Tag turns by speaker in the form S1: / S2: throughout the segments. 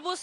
S1: अब उस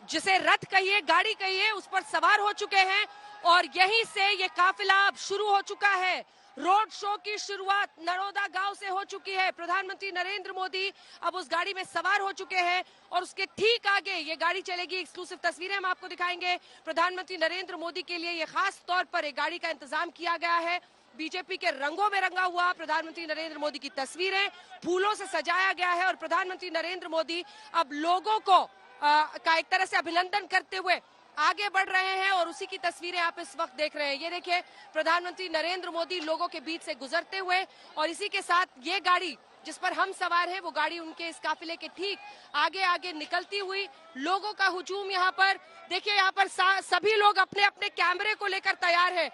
S1: जिसे रथ कहिए, गाड़ी कहिए, उस पर सवार हो चुके हैं और यहीं से ये काफिला अब शुरू हो चुका है। रोड शो की शुरुआत नरोदा गांव से हो चुकी है। प्रधानमंत्री नरेंद्र मोदी अब उस गाड़ी में सवार हो चुके हैं और उसके ठीक आगे ये गाड़ी चलेगी। एक्सक्लूसिव तस्वीरें हम आपको दिखाएंगे। प्रधानमंत्री नरेंद्र मोदी के लिए ये खास तौर पर एक गाड़ी का इंतजाम किया गया है। बीजेपी के रंगों में रंगा हुआ प्रधानमंत्री नरेंद्र मोदी की तस्वीरें फूलों से सजाया गया है और प्रधानमंत्री नरेंद्र मोदी अब लोगों को का एक तरह से अभिनंदन करते हुए आगे बढ़ रहे हैं और उसी की तस्वीरें आप इस वक्त देख रहे हैं। ये देखिए प्रधानमंत्री नरेंद्र मोदी लोगों के बीच से गुजरते हुए और इसी के साथ ये गाड़ी जिस पर हम सवार हैं वो गाड़ी उनके इस काफिले के ठीक आगे आगे निकलती हुई। लोगों का हुजूम यहाँ पर देखिए, यहाँ पर सभी लोग अपने अपने कैमरे को लेकर तैयार है।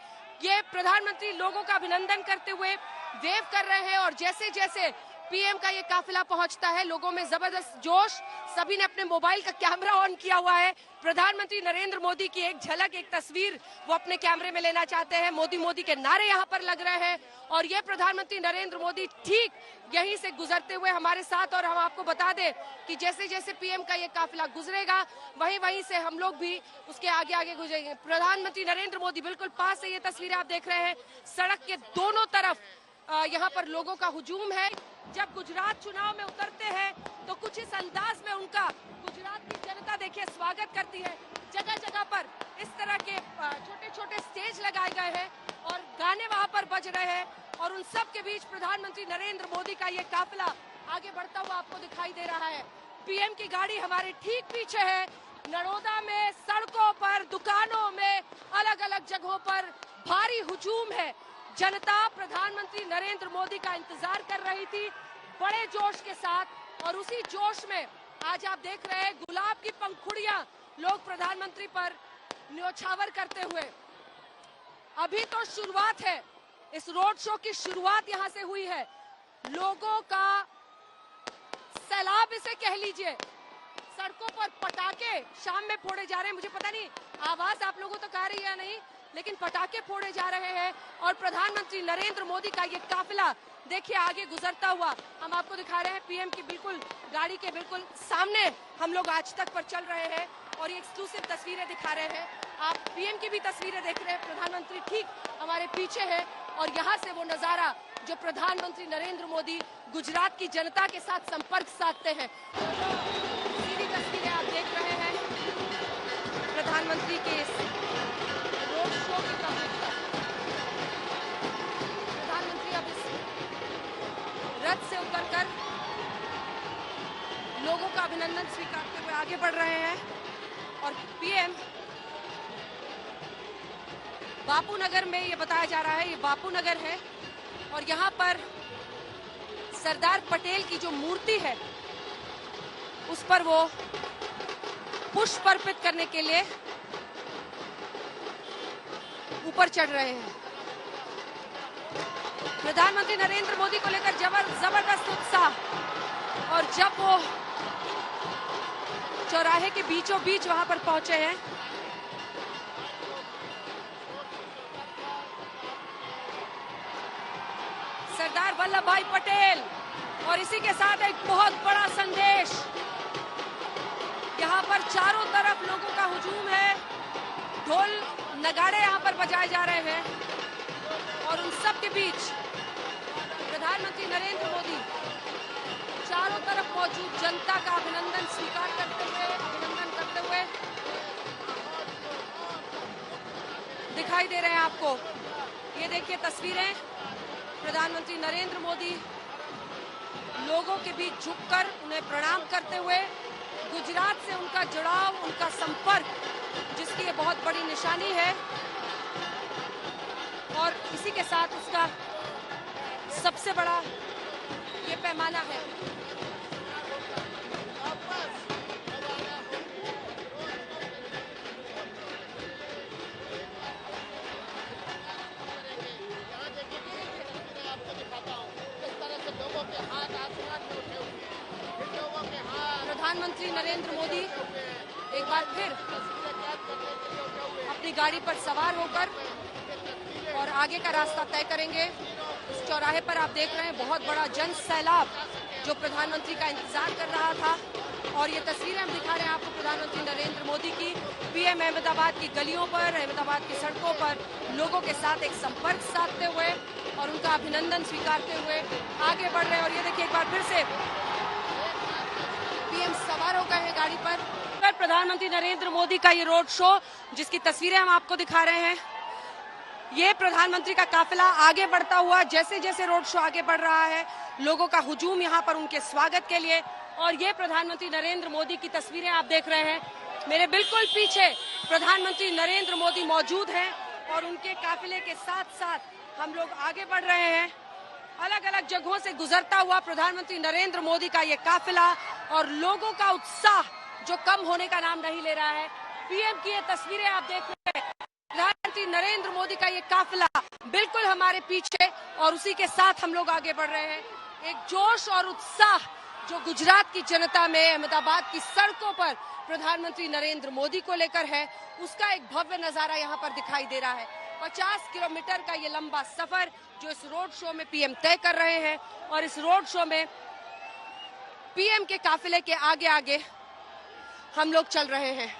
S1: ये प्रधानमंत्री लोगों का अभिनंदन करते हुए वेव कर रहे हैं और जैसे जैसे पीएम का ये काफिला पहुंचता है लोगों में जबरदस्त जोश। सभी ने अपने मोबाइल का कैमरा ऑन किया हुआ है। प्रधानमंत्री नरेंद्र मोदी की एक झलक, एक तस्वीर वो अपने कैमरे में लेना चाहते हैं। मोदी मोदी के नारे यहाँ पर लग रहे हैं और ये प्रधानमंत्री नरेंद्र मोदी ठीक यहीं से गुजरते हुए हमारे साथ। और हम आपको बता दें कि जैसे जैसे पीएम का ये काफिला गुजरेगा वहीं वहीं से हम लोग भी उसके आगे आगे गुजरेंगे। प्रधानमंत्री नरेंद्र मोदी बिल्कुल पास से ये तस्वीरें आप देख रहे हैं। सड़क के दोनों तरफ यहाँ पर लोगों का हुजूम है। जब गुजरात चुनाव में उतरते हैं तो कुछ इस अंदाज में उनका गुजरात की जनता देखिए स्वागत करती है। जगह जगह पर इस तरह के छोटे छोटे स्टेज लगाए गए हैं और गाने वहां पर बज रहे हैं और उन सब के बीच प्रधानमंत्री नरेंद्र मोदी का ये काफिला आगे बढ़ता हुआ आपको दिखाई दे रहा है। पीएम की गाड़ी हमारे ठीक पीछे है। नरोदा में सड़कों पर, दुकानों में, अलग अलग जगहों पर भारी हुजूम है। जनता प्रधानमंत्री नरेंद्र मोदी का इंतजार कर रही थी बड़े जोश के साथ और उसी जोश में आज आप देख रहे हैं गुलाब की पंखुड़ियां लोग प्रधानमंत्री पर न्योछावर करते हुए। अभी तो शुरुआत है, इस रोड शो की शुरुआत यहां से हुई है। लोगों का सैलाब इसे कह लीजिए। सड़कों पर पटाखे शाम में फोड़े जा रहे हैं। मुझे पता नहीं आवाज आप लोगों तक आ रही है या नहीं, लेकिन पटाखे फोड़े जा रहे हैं और प्रधानमंत्री नरेंद्र मोदी का ये काफिला देखिए आगे गुजरता हुआ हम आपको दिखा रहे हैं। पीएम की बिल्कुल गाड़ी के बिल्कुल सामने हम लोग आज तक पर चल रहे हैं और ये एक्सक्लूसिव तस्वीरें दिखा रहे हैं। आप पीएम की भी तस्वीरें देख रहे हैं। प्रधानमंत्री ठीक हमारे पीछे है और यहाँ से वो नजारा जो प्रधानमंत्री नरेंद्र मोदी गुजरात की जनता के साथ संपर्क साधते हैं, सीधी तस्वीरें आप देख रहे हैं प्रधानमंत्री के रोड शो की। प्रधानमंत्री अब इस रथ से उतरकर लोगों का अभिनंदन स्वीकारते हुए आगे बढ़ रहे हैं और पीएम बापू नगर में, ये बताया जा रहा है ये बापू नगर है और यहाँ पर सरदार पटेल की जो मूर्ति है उस पर वो पुष्प अर्पित करने के लिए ऊपर चढ़ रहे हैं। प्रधानमंत्री नरेंद्र मोदी को लेकर जबरदस्त उत्साह और जब वो चौराहे के बीचों बीच वहां पर पहुंचे हैं सरदार वल्लभ भाई पटेल और इसी के साथ एक बहुत बड़ा संदेश। यहाँ पर चारों तरफ लोगों का हुजूम है। ढोल नगाड़े यहाँ पर बजाए जा रहे हैं और उन सब के बीच प्रधानमंत्री नरेंद्र मोदी चारों तरफ मौजूद जनता का अभिनंदन स्वीकार करते हुए, अभिनंदन करते हुए दिखाई दे रहे हैं आपको। ये देखिए तस्वीरें, प्रधानमंत्री नरेंद्र मोदी लोगों के बीच झुककर उन्हें प्रणाम करते हुए, गुजरात से उनका जुड़ाव, उनका संपर्क जिसकी ये बहुत बड़ी निशानी है और इसी के साथ उसका सबसे बड़ा ये पैमाना है। प्रधानमंत्री नरेंद्र मोदी एक बार फिर अपनी गाड़ी पर सवार होकर और आगे का रास्ता तय करेंगे। इस चौराहे पर आप देख रहे हैं बहुत बड़ा जन सैलाब जो प्रधानमंत्री का इंतजार कर रहा था और ये तस्वीरें हम दिखा रहे हैं आपको प्रधानमंत्री नरेंद्र मोदी की पीएम अहमदाबाद की गलियों पर, अहमदाबाद की सड़कों पर लोगों के साथ एक संपर्क साधते हुए और उनका अभिनंदन स्वीकारते हुए आगे बढ़ रहे हैं। और ये देखिए एक बार फिर से पीएम सवार हो गए हैं गाड़ी पर। प्रधानमंत्री नरेंद्र मोदी का ये रोड शो जिसकी तस्वीरें हम आपको दिखा रहे हैं, ये प्रधानमंत्री का काफिला आगे बढ़ता हुआ जैसे जैसे रोड शो आगे बढ़ रहा है, लोगों का हुजूम यहाँ पर उनके स्वागत के लिए। और ये प्रधानमंत्री नरेंद्र मोदी की तस्वीरें आप देख रहे हैं, मेरे बिल्कुल पीछे प्रधानमंत्री नरेंद्र मोदी मौजूद हैं और उनके काफिले के साथ साथ हम लोग आगे बढ़ रहे हैं। अलग अलग जगहों से गुजरता हुआ प्रधानमंत्री नरेंद्र मोदी का ये काफिला और लोगों का उत्साह जो कम होने का नाम नहीं ले रहा है। पीएम की ये तस्वीरें आप देख रहे हैं, प्रधानमंत्री नरेंद्र मोदी का ये काफिला बिल्कुल हमारे पीछे और उसी के साथ हम लोग आगे बढ़ रहे हैं। एक जोश और उत्साह जो गुजरात की जनता में अहमदाबाद की सड़कों पर प्रधानमंत्री नरेंद्र मोदी को लेकर है, उसका एक भव्य नजारा यहाँ पर दिखाई दे रहा है। 50 किलोमीटर का ये लंबा सफर जो इस रोड शो में पीएम तय कर रहे हैं और इस रोड शो में पीएम के काफिले के आगे आगे हम लोग चल रहे हैं।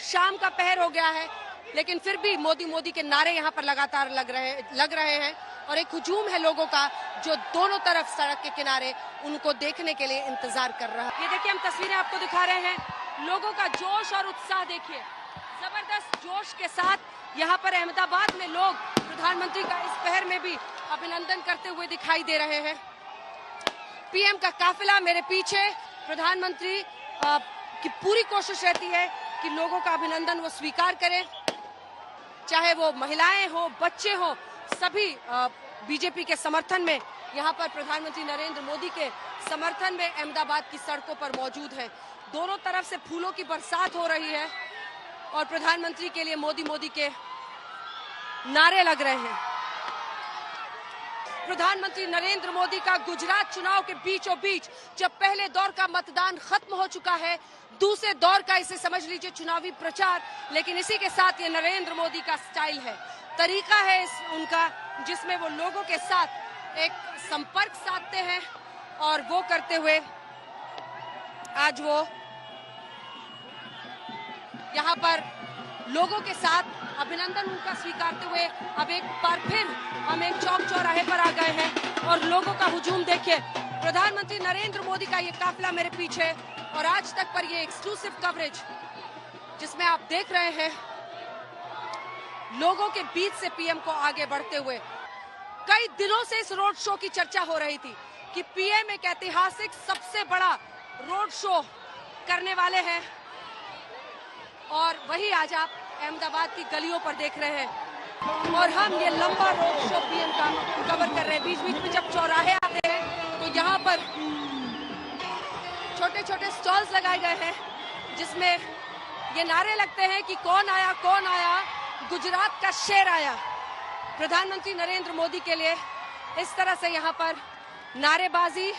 S1: शाम का पहर हो गया है लेकिन फिर भी मोदी मोदी के नारे यहाँ पर लगातार लग रहे हैं और एक हुजूम है लोगों का जो दोनों तरफ सड़क के किनारे उनको देखने के लिए इंतजार कर रहा है। ये देखिए हम तस्वीरें आपको दिखा रहे हैं, लोगों का जोश और उत्साह देखिए, जबरदस्त जोश के साथ यहाँ पर अहमदाबाद में लोग प्रधानमंत्री का इस पहर में भी अभिनंदन करते हुए दिखाई दे रहे हैं। पीएम का काफिला मेरे पीछे, प्रधानमंत्री की पूरी कोशिश रहती है कि लोगों का अभिनंदन वो स्वीकार करें, चाहे वो महिलाएं हो, बच्चे हो, सभी बीजेपी के समर्थन में यहाँ पर प्रधानमंत्री नरेंद्र मोदी के समर्थन में अहमदाबाद की सड़कों पर मौजूद है। दोनों तरफ से फूलों की बरसात हो रही है और प्रधानमंत्री के लिए मोदी मोदी के नारे लग रहे हैं। प्रधानमंत्री नरेंद्र मोदी का गुजरात चुनाव के बीचों बीच जब पहले दौर का मतदान खत्म हो चुका है, दूसरे दौर का इसे समझ लीजिए चुनावी प्रचार, लेकिन इसी के साथ ये नरेंद्र मोदी का स्टाइल है, तरीका है उनका जिसमें वो लोगों के साथ एक संपर्क साधते हैं और वो करते हुए आज वो यहाँ पर लोगों के साथ अभिनंदन उनका स्वीकारते हुए अब एक बार फिर हम एक चौक चौराहे पर आ गए हैं और लोगों का हुजूम देखिए। प्रधानमंत्री नरेंद्र मोदी का ये काफिला मेरे पीछे और आज तक पर ये एक्सक्लूसिव कवरेज जिसमें आप देख रहे हैं लोगों के बीच से पीएम को आगे बढ़ते हुए। कई दिनों से इस रोड शो की चर्चा हो रही थी कि पीएम एक ऐतिहासिक सबसे बड़ा रोड शो करने वाले हैं और वही आज आप अहमदाबाद की गलियों पर देख रहे हैं और हम ये लंबा रोड शो पीएम का कवर कर रहे हैं। बीच बीच में जब चौराहे आते हैं तो यहाँ पर छोटे छोटे स्टॉल्स लगाए गए हैं जिसमें ये नारे लगते हैं कि कौन आया गुजरात का शेर आया। प्रधानमंत्री नरेंद्र मोदी के लिए इस तरह से यहाँ पर नारेबाजी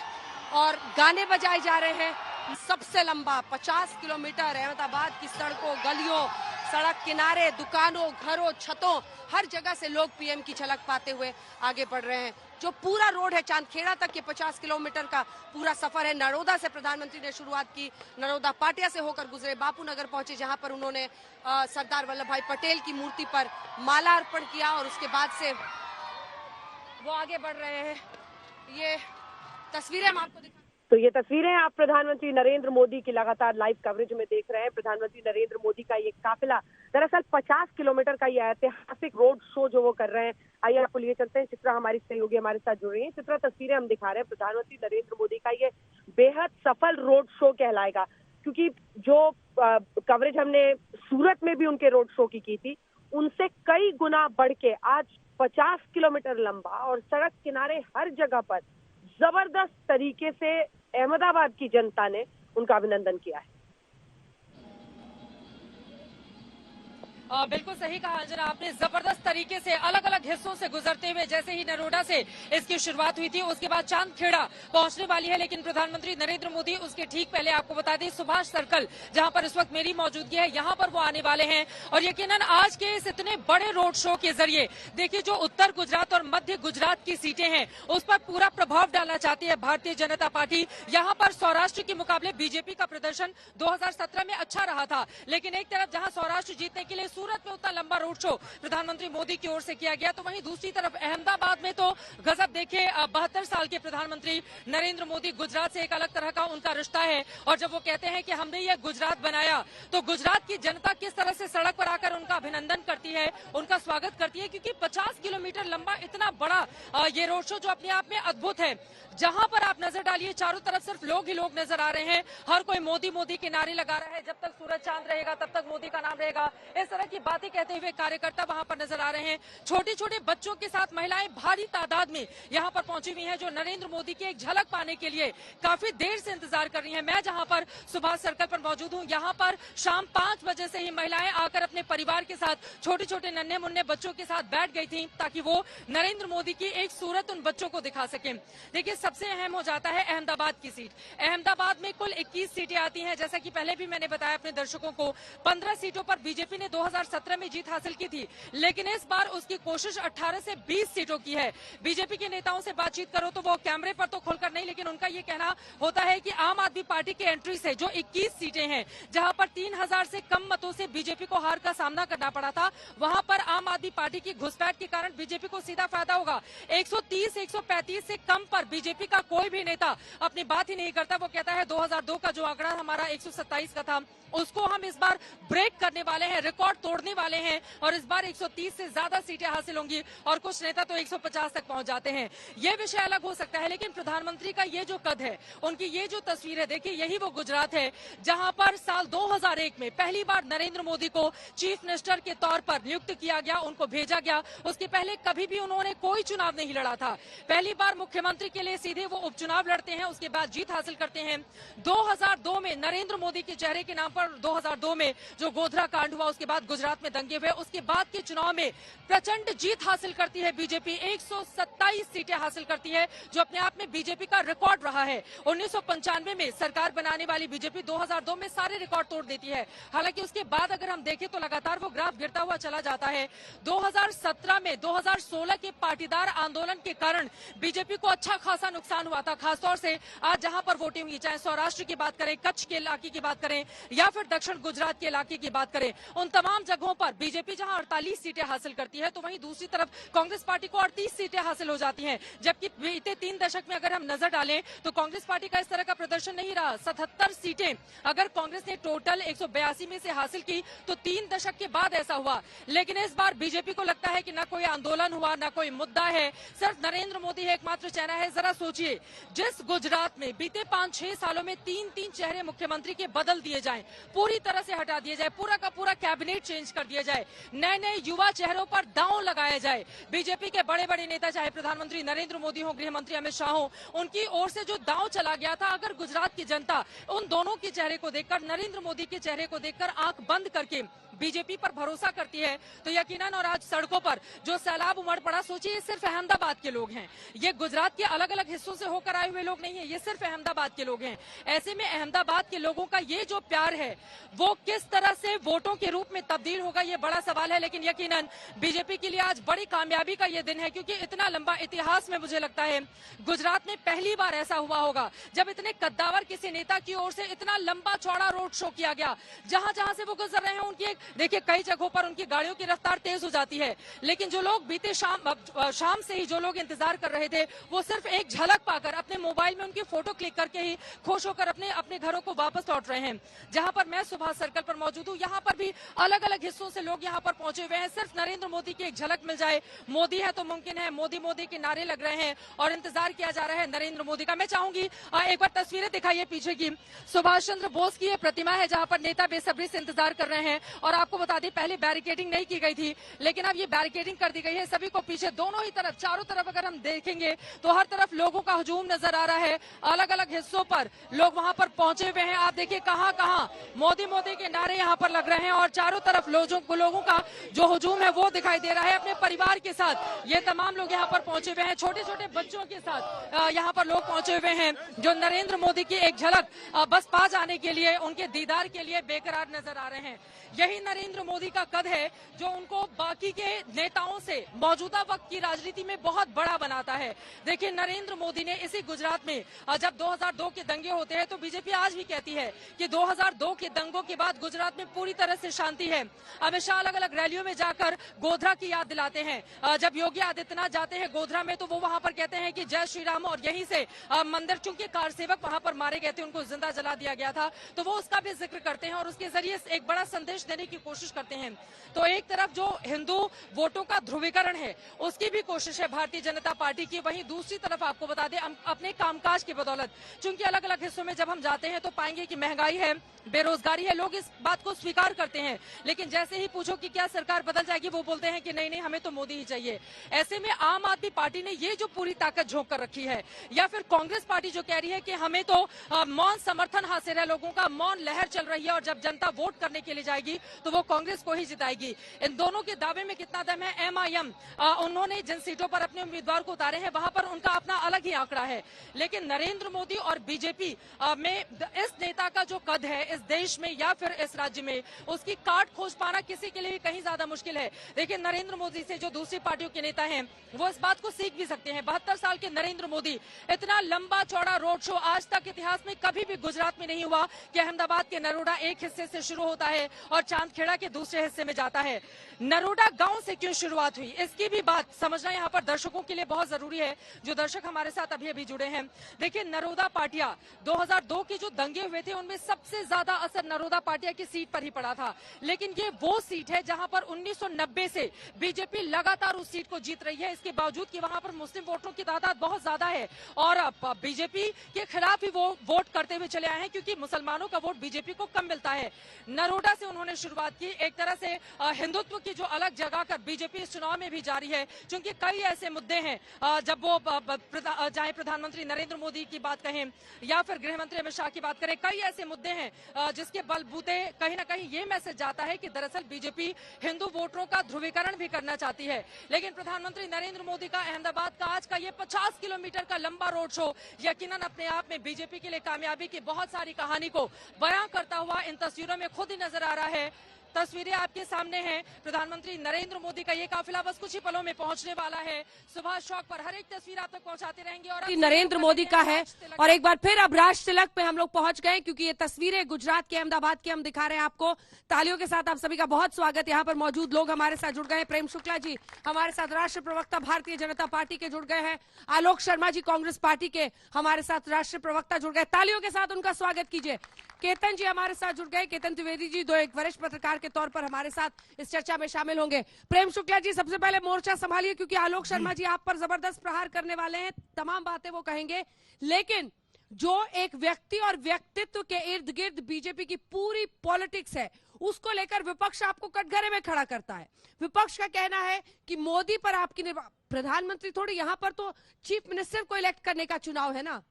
S1: और गाने बजाए जा रहे हैं। सबसे लंबा 50 किलोमीटर अहमदाबाद की सड़कों, गलियों, सड़क किनारे, दुकानों, घरों, छतों, हर जगह से लोग पीएम की झलक पाते हुए आगे बढ़ रहे हैं। जो पूरा रोड है चांदखेड़ा तक, ये 50 किलोमीटर का पूरा सफर है। नरोदा से प्रधानमंत्री ने शुरुआत की, नरोदा पाटिया से होकर गुजरे, बापू नगर पहुंचे जहां पर उन्होंने सरदार वल्लभ भाई पटेल की मूर्ति पर माला अर्पण किया और उसके बाद से वो आगे बढ़ रहे हैं। ये तस्वीरें हम आपको दिखा।
S2: तो ये तस्वीरें आप प्रधानमंत्री नरेंद्र मोदी की लगातार लाइव कवरेज में देख रहे हैं। प्रधानमंत्री नरेंद्र मोदी का ये काफिला दरअसल 50 किलोमीटर का ये ऐतिहासिक रोड शो जो वो कर रहे हैं। आइए आपको लिए चलते हैं। चित्रा हमारी सहयोगी हमारे साथ जुड़ रही है। चित्रा, तस्वीरें हम दिखा रहे हैं। प्रधानमंत्री नरेंद्र मोदी का ये बेहद सफल रोड शो कहलाएगा क्योंकि जो कवरेज हमने सूरत में भी उनके रोड शो की थी, उनसे कई गुना बढ़ के आज 50 किलोमीटर लंबा और सड़क किनारे हर जगह पर जबरदस्त तरीके से अहमदाबाद की जनता ने उनका अभिनंदन किया है।
S1: बिल्कुल सही कहा अंजना आपने। जबरदस्त तरीके से अलग अलग हिस्सों से गुजरते हुए जैसे ही नरोडा से इसकी शुरुआत हुई थी, उसके बाद चांदखेड़ा पहुंचने वाली है। लेकिन प्रधानमंत्री नरेंद्र मोदी उसके ठीक पहले, आपको बता दें, सुभाष सर्कल जहां पर इस वक्त मेरी मौजूदगी है, यहां पर वो आने वाले हैं। और यकीनन आज के इस इतने बड़े रोड शो के जरिए देखिए जो उत्तर गुजरात और मध्य गुजरात की सीटें हैं उस पर पूरा प्रभाव डालना चाहती है भारतीय जनता पार्टी। यहाँ पर सौराष्ट्र के मुकाबले बीजेपी का प्रदर्शन 2017 में अच्छा रहा था, लेकिन एक तरफ जहां सौराष्ट्र जीतने के लिए सूरत में उतना लंबा रोड शो प्रधानमंत्री मोदी की ओर से किया गया, तो वहीं दूसरी तरफ अहमदाबाद में तो गजब देखिए 72 साल के प्रधानमंत्री नरेंद्र मोदी, गुजरात से एक अलग तरह का उनका रिश्ता है। और जब वो कहते हैं कि हमने ये गुजरात बनाया, तो गुजरात की जनता किस तरह से सड़क पर आकर उनका अभिनंदन करती है, उनका स्वागत करती है, क्योंकि 50 किलोमीटर लंबा इतना बड़ा ये रोड शो जो अपने आप में अद्भुत है। जहां पर आप नजर डालिए चारों तरफ सिर्फ लोग ही लोग नजर आ रहे हैं, हर कोई मोदी मोदी के नारे लगा रहा है, जब तक सूरज चांद रहेगा तब तक मोदी का नाम रहेगा, इस तरह की बातें कहते हुए कार्यकर्ता वहां पर नजर आ रहे हैं। छोटे छोटे बच्चों के साथ महिलाएं भारी तादाद में यहां पर पहुंची हुई हैं, जो नरेंद्र मोदी की एक झलक पाने के लिए काफी देर से इंतजार कर रही हैं। मैं जहां पर सुभाष सर्कल पर मौजूद हूं, यहां पर शाम 5 बजे से ही महिलाएं आकर अपने परिवार के साथ, छोटे छोटे नन्हे मुन्ने बच्चों के साथ बैठ गई थी, ताकि वो नरेंद्र मोदी की एक सूरत उन बच्चों को दिखा सके। देखिए सबसे अहम हो जाता है अहमदाबाद की सीट। अहमदाबाद में कुल 21 सीटें आती हैं, जैसा कि पहले भी मैंने बताया अपने दर्शकों को। 15 सीटों पर बीजेपी ने 2017 में जीत हासिल की थी, लेकिन इस बार उसकी कोशिश 18 से 20 सीटों की है। बीजेपी के नेताओं से बातचीत करो तो वो कैमरे पर तो खुलकर नहीं, लेकिन उनका ये कहना होता है कि आम आदमी पार्टी की एंट्री से जो 21 सीटें हैं, जहां पर 3000 से कम मतों से बीजेपी को हार का सामना करना पड़ा था, वहां पर आम आदमी पार्टी की घुसपैठ के कारण बीजेपी को सीधा फायदा होगा। 130, 135 से कम पर बीजेपी का कोई भी नेता अपनी बात ही नहीं करता। वो कहता है 2002 का जो आंकड़ा हमारा 127 का था, उसको हम इस बार ब्रेक करने वाले हैं, रिकॉर्ड तोड़ने वाले हैं, और इस बार 130 से ज्यादा सीटें हासिल होंगी, और कुछ नेता तो 150 तक पहुंच जाते हैं। ये विषय अलग हो सकता है, लेकिन प्रधानमंत्री का ये जो कद है, उनकी ये जो तस्वीर है, देखिए यही वो गुजरात है जहां पर साल 2001 में पहली बार नरेंद्र मोदी को चीफ मिनिस्टर के तौर पर नियुक्त किया गया, उनको भेजा गया। उसके पहले कभी भी उन्होंने कोई चुनाव नहीं लड़ा था। पहली बार मुख्यमंत्री के लिए सीधे वो उपचुनाव लड़ते हैं, उसके बाद जीत हासिल करते हैं। 2002 में नरेंद्र मोदी के चेहरे के नाम पर 2002 में जो गोधरा कांड हुआ, उसके बाद गुजरात में दंगे हुए, उसके बाद के चुनाव में प्रचंड जीत हासिल करती है बीजेपी, 127 सीटें हासिल करती है, जो अपने आप में बीजेपी का रिकॉर्ड रहा है। 1995 में सरकार बनाने वाली बीजेपी 2002 में सारे रिकॉर्ड तोड़ देती है। हालांकि उसके बाद अगर हम देखें तो लगातार वो ग्राफ गिरता हुआ चला जाता है। 2017 में 2016 के पाटीदार आंदोलन के कारण बीजेपी को अच्छा खासा नुकसान हुआ था, खासतौर से आज जहां पर वोटिंग हुई, चाहे सौराष्ट्र की बात करें, कच्छ के इलाके की बात करें, या फिर दक्षिण गुजरात के इलाके की बात करें, उन तमाम जगहों पर बीजेपी जहां 48 सीटें हासिल करती है, तो वहीं दूसरी तरफ कांग्रेस पार्टी को 38 सीटें हासिल हो जाती हैं। जबकि बीते 3 दशक में अगर हम नजर डालें तो कांग्रेस पार्टी का इस तरह का प्रदर्शन नहीं रहा। 77 सीटें अगर कांग्रेस ने टोटल 182 में से हासिल की, तो 3 दशक के बाद ऐसा हुआ। लेकिन इस बार बीजेपी को लगता है कि न कोई आंदोलन हुआ, न कोई मुद्दा है, सिर्फ नरेंद्र मोदी है एकमात्र चेहरा है। जरा सोचिए, जिस गुजरात में बीते 5-6 सालों में 3-3 चेहरे मुख्यमंत्री के बदल दिए जाएं, पूरी तरह से हटा दिए जाए, पूरा का पूरा कैबिनेट चेंज कर दिया जाए, नए नए युवा चेहरों पर दांव लगाया जाए, बीजेपी के बड़े बड़े नेता चाहे प्रधानमंत्री नरेंद्र मोदी हो, गृह मंत्री अमित शाह हो, उनकी ओर से जो दांव चला गया था, अगर गुजरात की जनता उन दोनों के चेहरे को देखकर, नरेंद्र मोदी के चेहरे को देखकर आंख बंद करके बीजेपी पर भरोसा करती है, तो यकीनन, और आज सड़कों पर जो सैलाब उमड़ पड़ा, सोचिए सिर्फ अहमदाबाद के लोग हैं, ये गुजरात के अलग अलग हिस्सों से होकर आए हुए लोग नहीं है, ये सिर्फ अहमदाबाद के लोग हैं। ऐसे में अहमदाबाद के लोगों का ये जो प्यार है, वो किस तरह से वोटों के रूप में तब्दील होगा, ये बड़ा सवाल है। लेकिन यकीनन बीजेपी के लिए आज बड़ी कामयाबी का ये दिन है, क्योंकि इतना लंबा इतिहास में मुझे लगता है गुजरात में पहली बार ऐसा हुआ होगा जब इतने कद्दावर किसी नेता की ओर से इतना लंबा चौड़ा रोड शो किया गया। जहां जहां से वो गुजर रहे हैं, उनकी देखिए कई जगहों पर उनकी गाड़ियों की रफ्तार तेज हो जाती है, लेकिन जो लोग बीते शाम से ही जो लोग इंतजार कर रहे थे, वो सिर्फ एक झलक पाकर अपने मोबाइल में उनकी फोटो क्लिक करके ही खुश होकर अपने घरों को वापस लौट रहे हैं। जहां पर मैं सुभाष सर्कल पर मौजूद हूं, यहां पर भी अलग अलग हिस्सों से लोग यहां पर पहुंचे हुए हैं, सिर्फ नरेंद्र मोदी की एक झलक मिल जाए, मोदी है तो मुमकिन है, मोदी मोदी के नारे लग रहे हैं और इंतजार किया जा रहा है नरेंद्र मोदी का। मैं चाहूंगी एक बार तस्वीरें दिखाइए पीछे की, सुभाष चंद्र बोस की प्रतिमा है जहां पर नेता बेसब्री से इंतजार कर रहे हैं। और आपको बता दें, पहले बैरिकेडिंग नहीं की गई थी, लेकिन अब ये बैरिकेडिंग कर दी गई है। सभी को पीछे दोनों ही तरफ, चारों तरफ अगर हम देखेंगे तो हर तरफ लोगों का हुजूम नजर आ रहा है, अलग अलग हिस्सों पर लोग वहां पर पहुंचे हुए हैं। आप देखिए कहां कहां मोदी मोदी के नारे यहां पर लग रहे हैं और चारों तरफ तरफ लोगों का जो हुजूम है वो दिखाई दे रहा है अपने परिवार के साथ। ये तमाम लोग यहाँ पर पहुंचे हुए हैं, छोटे छोटे बच्चों के साथ यहाँ पर लोग पहुंचे हुए हैं जो नरेंद्र मोदी की एक झलक बस पा जाने के लिए, उनके दीदार के लिए बेकरार नजर आ रहे हैं। यही नरेंद्र मोदी का कद है जो उनको बाकी के नेताओं से मौजूदा वक्त की राजनीति में बहुत बड़ा बनाता है। देखिए, नरेंद्र मोदी ने इसी गुजरात में जब 2002 के दंगे होते हैं तो बीजेपी आज भी कहती है कि 2002 के दंगों के बाद गुजरात में पूरी तरह से शांति है। अमित शाह अलग अलग रैलियों में जाकर गोधरा की याद दिलाते हैं। जब योगी आदित्यनाथ जाते हैं गोधरा में तो वो वहां पर कहते हैं कि जय श्री राम, और यहीं से मंदिर, चूंकि कार सेवक वहां पर मारे गए थे, उनको जिंदा जला दिया गया था, तो वो उसका भी जिक्र करते हैं और उसके जरिए एक बड़ा संदेश देने की कोशिश करते हैं। तो एक तरफ जो हिंदू वोटों का ध्रुवीकरण है उसकी भी कोशिश है भारतीय जनता पार्टी की, वहीं दूसरी तरफ आपको बता दें अपने कामकाज की बदौलत, चूंकि अलग अलग हिस्सों में जब हम जाते हैं तो पाएंगे कि महंगाई है, बेरोजगारी है, लोग इस बात को स्वीकार करते हैं, लेकिन जैसे ही पूछो कि क्या सरकार बदल जाएगी वो बोलते हैं कि नहीं नहीं, हमें तो मोदी ही चाहिए। ऐसे में आम आदमी पार्टी ने ये जो पूरी ताकत झोंक कर रखी है, या फिर कांग्रेस पार्टी जो कह रही है कि हमें तो मौन समर्थन हासिल है, लोगों का मौन लहर चल रही है और जब जनता वोट करने के लिए जाएगी तो वो कांग्रेस को ही जिताएगी। इन दोनों के दावे में कितना दम है? MIM उन्होंने जिन सीटों पर अपने उम्मीदवार को उतारे हैं वहां पर उनका अपना अलग ही आंकड़ा है, लेकिन नरेंद्र मोदी और बीजेपी में इस नेता का जो कद है इस देश में या फिर इस राज्य में, उसकी काट खोज पाना किसी के लिए भी कहीं ज्यादा मुश्किल है। देखिए, नरेंद्र मोदी से जो दूसरी पार्टियों के नेता हैं वो इस बात को सीख भी सकते हैं। 72 साल के नरेंद्र मोदी, इतना लंबा चौड़ा रोड शो आज तक इतिहास में कभी भी गुजरात में नहीं हुआ कि अहमदाबाद के नरोडा एक हिस्से से शुरू होता है और चांदखेड़ा के दूसरे हिस्से में जाता है। नरोडा गांव से क्यों शुरुआत हुई, इसकी भी बात समझना यहाँ पर दर्शकों के लिए बहुत जरूरी है, जो दर्शक हमारे साथ अभी अभी जुड़े हैं। देखिए, नरोदा पाटिया 2002 के जो दंगे हुए थे उनमें सबसे ज्यादा असर नरोदा पाटिया की सीट पर ही पड़ा था, लेकिन ये वो सीट है जहां पर 1990 से बीजेपी लगातार उस सीट को जीत रही है, इसके बावजूद कि वहां पर मुस्लिम वोटरों की तादाद बहुत ज्यादा है और बीजेपी के खिलाफ ही वो वोट करते हुए चले आए हैं, क्योंकि मुसलमानों का वोट बीजेपी को कम मिलता है। नरोडा से उन्होंने शुरुआत की, एक तरह से हिंदुत्व की जो अलग जगह कर बीजेपी इस चुनाव में भी जारी है, क्योंकि कई ऐसे मुद्दे हैं, जब वो चाहे प्रधानमंत्री नरेंद्र मोदी की बात कहें या फिर गृह मंत्री अमित शाह की बात करें, कई ऐसे मुद्दे हैं जिसके बलबूते कहीं ना कहीं ये मैसेज जाता है कि दरअसल बीजेपी हिंदू वोटरों का ध्रुवीकरण भी करना चाहती है। लेकिन प्रधानमंत्री नरेंद्र मोदी का अहमदाबाद का आज का ये 50 किलोमीटर का लंबा रोड शो यकीनन अपने आप में बीजेपी के लिए कामयाबी की बहुत सारी कहानी को बयां करता हुआ इन तस्वीरों में खुद ही नजर आ रहा है। तस्वीरें आपके सामने हैं, प्रधानमंत्री नरेंद्र मोदी का ये काफिला बस कुछ ही पलों में पहुंचने वाला है। सुभाष चौक पर हर एक तस्वीर आप तक पहुंचाते रहेंगे और
S3: नरेंद्र मोदी का है। और एक बार फिर अब राज तिलक पे हम लोग पहुंच गए, क्योंकि ये तस्वीरें गुजरात के अहमदाबाद की हम दिखा रहे हैं आपको। तालियों के साथ आप सभी का बहुत स्वागत। यहाँ पर मौजूद लोग हमारे साथ जुड़ गए हैं। प्रेम शुक्ला जी हमारे साथ राष्ट्रीय प्रवक्ता भारतीय जनता पार्टी के जुड़ गए हैं। आलोक शर्मा जी कांग्रेस पार्टी के हमारे साथ राष्ट्रीय प्रवक्ता जुड़ गए, तालियों के साथ उनका स्वागत कीजिए। केतन जी हमारे साथ जुड़ गए, केतन द्विवेदी जी दो एक वरिष्ठ पत्रकार के तौर पर हमारे साथ इस चर्चा में शामिल होंगे। प्रेम शुक्ला जी सबसे पहले मोर्चा संभालिए, क्योंकि आलोक शर्मा जी आप पर जबरदस्त प्रहार करने वाले हैं, तमाम बातें वो कहेंगे, लेकिन जो एक व्यक्ति और व्यक्तित्व के इर्द गिर्द बीजेपी की पूरी पॉलिटिक्स है उसको लेकर विपक्ष आपको कटघरे में खड़ा करता है। विपक्ष का कहना है कि मोदी पर आपकी प्रधानमंत्री थोड़ी, यहाँ पर तो चीफ मिनिस्टर को इलेक्ट करने का चुनाव है ना।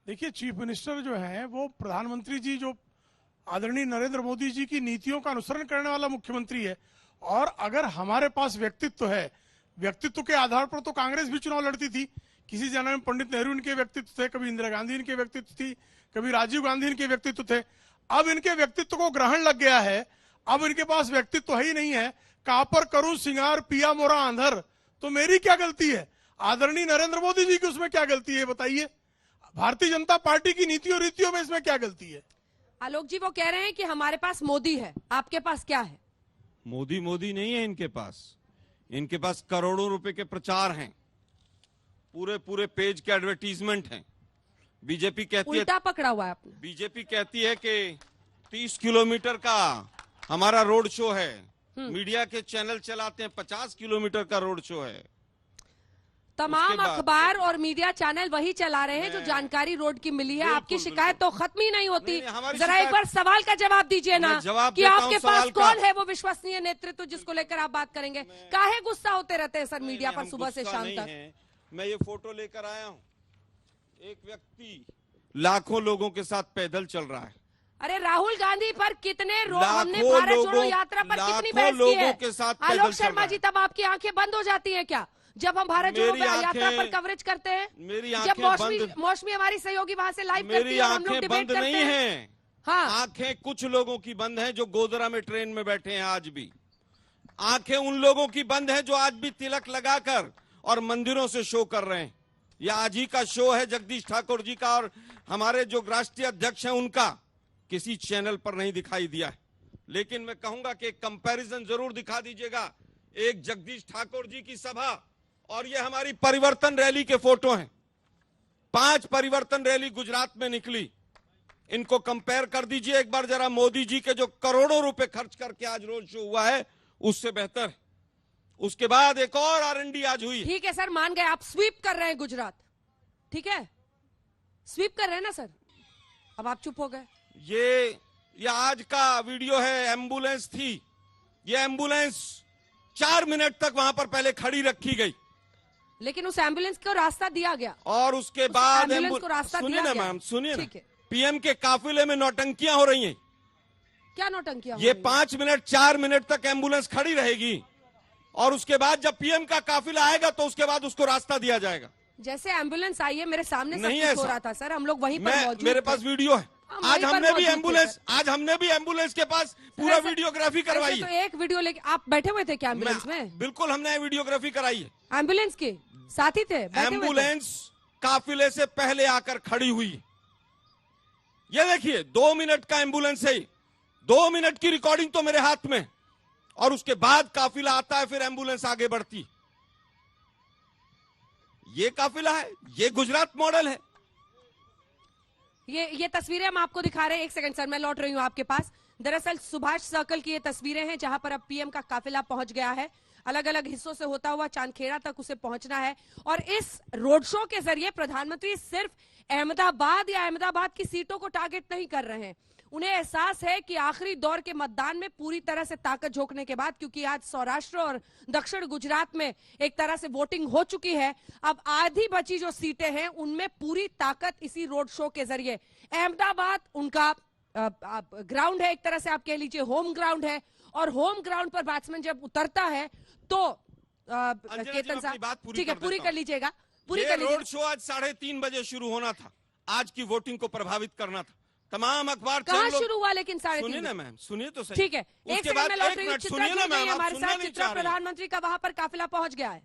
S4: देखिए, चीफ मिनिस्टर जो है वो प्रधानमंत्री जी जो आदरणीय नरेंद्र मोदी जी की नीतियों का अनुसरण करने वाला मुख्यमंत्री है, और अगर हमारे पास व्यक्तित्व है, व्यक्तित्व के आधार पर तो कांग्रेस भी चुनाव लड़ती थी। किसी जमाने में पंडित नेहरू इनके व्यक्तित्व थे, कभी इंदिरा गांधी इनके व्यक्तित्व थी, कभी राजीव गांधी इनके व्यक्तित्व थे। अब इनके व्यक्तित्व को ग्रहण लग गया है, अब इनके पास व्यक्तित्व है ही नहीं है। कापर करूं सिंगार पिया मोरा आंधर, तो मेरी क्या गलती है? आदरणीय नरेंद्र मोदी जी की उसमें क्या गलती है बताइए? भारतीय जनता पार्टी की नीतियों रीतियों में इसमें क्या गलती है?
S3: आलोक जी वो कह रहे हैं कि हमारे पास मोदी है, आपके पास क्या है?
S5: मोदी मोदी नहीं है इनके पास करोड़ों रुपए के प्रचार हैं, पूरे पूरे पेज के एडवर्टीजमेंट हैं। बीजेपी कहती है,
S3: उल्टा पकड़ा हुआ है आपने।
S5: बीजेपी कहती है कि 30 किलोमीटर का हमारा रोड शो है, मीडिया के चैनल चलाते हैं 50 किलोमीटर का रोड शो है।
S3: तमाम अखबार और मीडिया चैनल वही चला रहे हैं जो जानकारी रोड की मिली है। आपकी शिकायत तो खत्म ही नहीं होती। जरा एक बार सवाल का जवाब दीजिए ना कि आपके पास कौन है वो विश्वसनीय नेतृत्व जिसको लेकर आप बात करेंगे। काहे गुस्सा होते रहते हैं सर मीडिया पर सुबह से शाम तक?
S5: मैं ये फोटो लेकर आया हूँ, एक व्यक्ति लाखों लोगों के साथ पैदल चल रहा है।
S3: अरे राहुल गांधी पर कितने
S5: लाखों
S3: हमने भारत जोड़ो
S5: लोगों-
S3: यात्रा पर कितनी
S5: लाखों
S3: बहस की
S5: लोगों
S3: है।
S5: के साथ पैदल
S3: आलोक
S5: चल
S3: शर्मा
S5: रहा
S3: जी,
S5: है।
S3: तब आपकी आंखें बंद हो जाती हैं क्या जब हम भारत जोड़ो
S5: मेरी
S3: यात्रा पर
S5: आंखें-
S3: कवरेज करते हैं?
S5: मेरी
S3: जब
S5: आंखें
S3: मौसमी हमारी सहयोगी वहां से लाइव करती
S5: मेरी
S3: है और हम लोग
S5: आंखें
S3: डिबेट
S5: बंद
S3: करते
S5: नहीं
S3: हैं।
S5: हैं।
S3: हाँ,
S5: आंखें कुछ लोगों की बंद हैं जो गोधरा में ट्रेन में बैठे हैं आज भी। आंखें उन लोगों की बंद हैं जो आज भी तिलक लगाकर और मंदिरों से शो कर रहे हैं। यह आज ही का शो है जगदीश ठाकुर जी का, और हमारे जो राष्ट्रीय अध्यक्ष हैं उनका किसी चैनल पर नहीं दिखाई दिया है। लेकिन मैं कहूंगा कि एक कंपैरिजन जरूर दिखा दीजिएगा। एक जगदीश ठाकुर जी की सभा और ये हमारी परिवर्तन रैली के फोटो हैं। 5 परिवर्तन रैली गुजरात में निकली। इनको कंपेयर कर दीजिए एक बार जरा मोदी जी के जो करोड़ों रुपए खर्च करके आज रोड शो हुआ है उससे बेहतर। उसके बाद एक और R&D आज हुई।
S3: ठीक है सर, मान गए आप स्वीप कर रहे हैं गुजरात, ठीक है, स्वीप कर रहे हैं ना सर, अब आप चुप हो गए।
S5: ये आज का वीडियो है। एम्बुलेंस थी, ये एम्बुलेंस 4 मिनट तक वहां पर पहले खड़ी रखी गई,
S3: लेकिन उस एम्बुलेंस को रास्ता दिया गया।
S5: और उसके बाद
S3: एम्बुलेंस को रास्ता
S5: सुनिए
S3: दिया
S5: ना
S3: गया।
S5: मैम, सुनिए ना,
S3: ठीक है।
S5: पीएम के काफिले में नौटंकियां हो रही हैं।
S3: क्या नौटंकियां हो
S5: ये
S3: रही हैं?
S5: 5 मिनट 4 मिनट तक एम्बुलेंस खड़ी रहेगी, और उसके बाद जब पीएम का काफिला आएगा तो उसके बाद उसको रास्ता दिया जाएगा।
S3: जैसे एम्बुलेंस आई है मेरे सामने सब
S5: नहीं
S3: कुछ
S5: ऐसा।
S3: हो रहा था सर, हम लोग वहीं पर मौजूद
S5: मेरे
S3: थे।
S5: पास वीडियो है।
S3: हाँ,
S5: आज
S3: वहीं पर
S5: हमने भी
S3: मौजूद थे,
S5: एम्बुलेंस
S3: सर।
S5: आज हमने भी एम्बुलेंस के पास पूरा
S3: ऐसा-
S5: वीडियोग्राफी करवाई
S3: ऐसे तो
S5: है।
S3: एक वीडियो लेके आप बैठे हुए थे क्या एम्बुलेंस में?
S5: बिल्कुल हमने वीडियोग्राफी कराई है।
S3: एम्बुलेंस के साथ ही थे, बैठे हुए थे?
S5: एम्बुलेंस काफिले से पहले आकर खड़ी हुई। ये देखिए 2 मिनट का एम्बुलेंस है। 2 मिनट की रिकॉर्डिंग तो मेरे हाथ में, और उसके बाद काफिला आता है, फिर एम्बुलेंस आगे बढ़ती। ये काफिला है, ये गुजरात मॉडल है।
S3: ये तस्वीरें हम आपको दिखा रहे हैं। एक सेकंड सर, मैं लौट रही हूँ आपके पास। दरअसल सुभाष सर्कल की ये तस्वीरें हैं जहां पर अब पीएम का काफिला पहुंच गया है। अलग अलग हिस्सों से होता हुआ चांदखेड़ा तक उसे पहुंचना है, और इस रोड शो के जरिए प्रधानमंत्री सिर्फ अहमदाबाद या अहमदाबाद की सीटों को टारगेट नहीं कर रहे हैं। उन्हें एहसास है कि आखिरी दौर के मतदान में पूरी तरह से ताकत झोंकने के बाद, क्योंकि आज सौराष्ट्र और दक्षिण गुजरात में एक तरह से वोटिंग हो चुकी है, अब आधी बची जो सीटें हैं उनमें पूरी ताकत इसी रोड शो के जरिए। अहमदाबाद उनका ग्राउंड है, एक तरह से आप कह लीजिए होम ग्राउंड है, और होम ग्राउंड पर बैट्समैन जब उतरता है तो केतन साहब, ठीक है, पूरी कर लीजिएगा, पूरी कर लीजिएगा।
S5: रोड शो आज 3:30 बजे शुरू होना था। आज की वोटिंग को प्रभावित करना था। तमाम अखबार
S3: कहाँ शुरू हुआ लेकिन 3:30?
S5: सुनिए ना मैम, सुनिए तो सही।
S3: ठीक है, एक
S5: उसके
S3: सेकंड
S5: बाद
S3: में लौट
S5: एक
S3: रही हूँ।
S5: मिनट
S3: चित्रा
S5: सुनिए ना
S3: जुड़ गई
S5: मैम,
S3: है
S5: आप
S3: हमारे
S5: सुनना
S3: साथ।
S5: नहीं
S3: चित्रा,
S5: चाह रही।
S3: प्रधानमंत्री का वहां पर काफिला पहुंच गया है।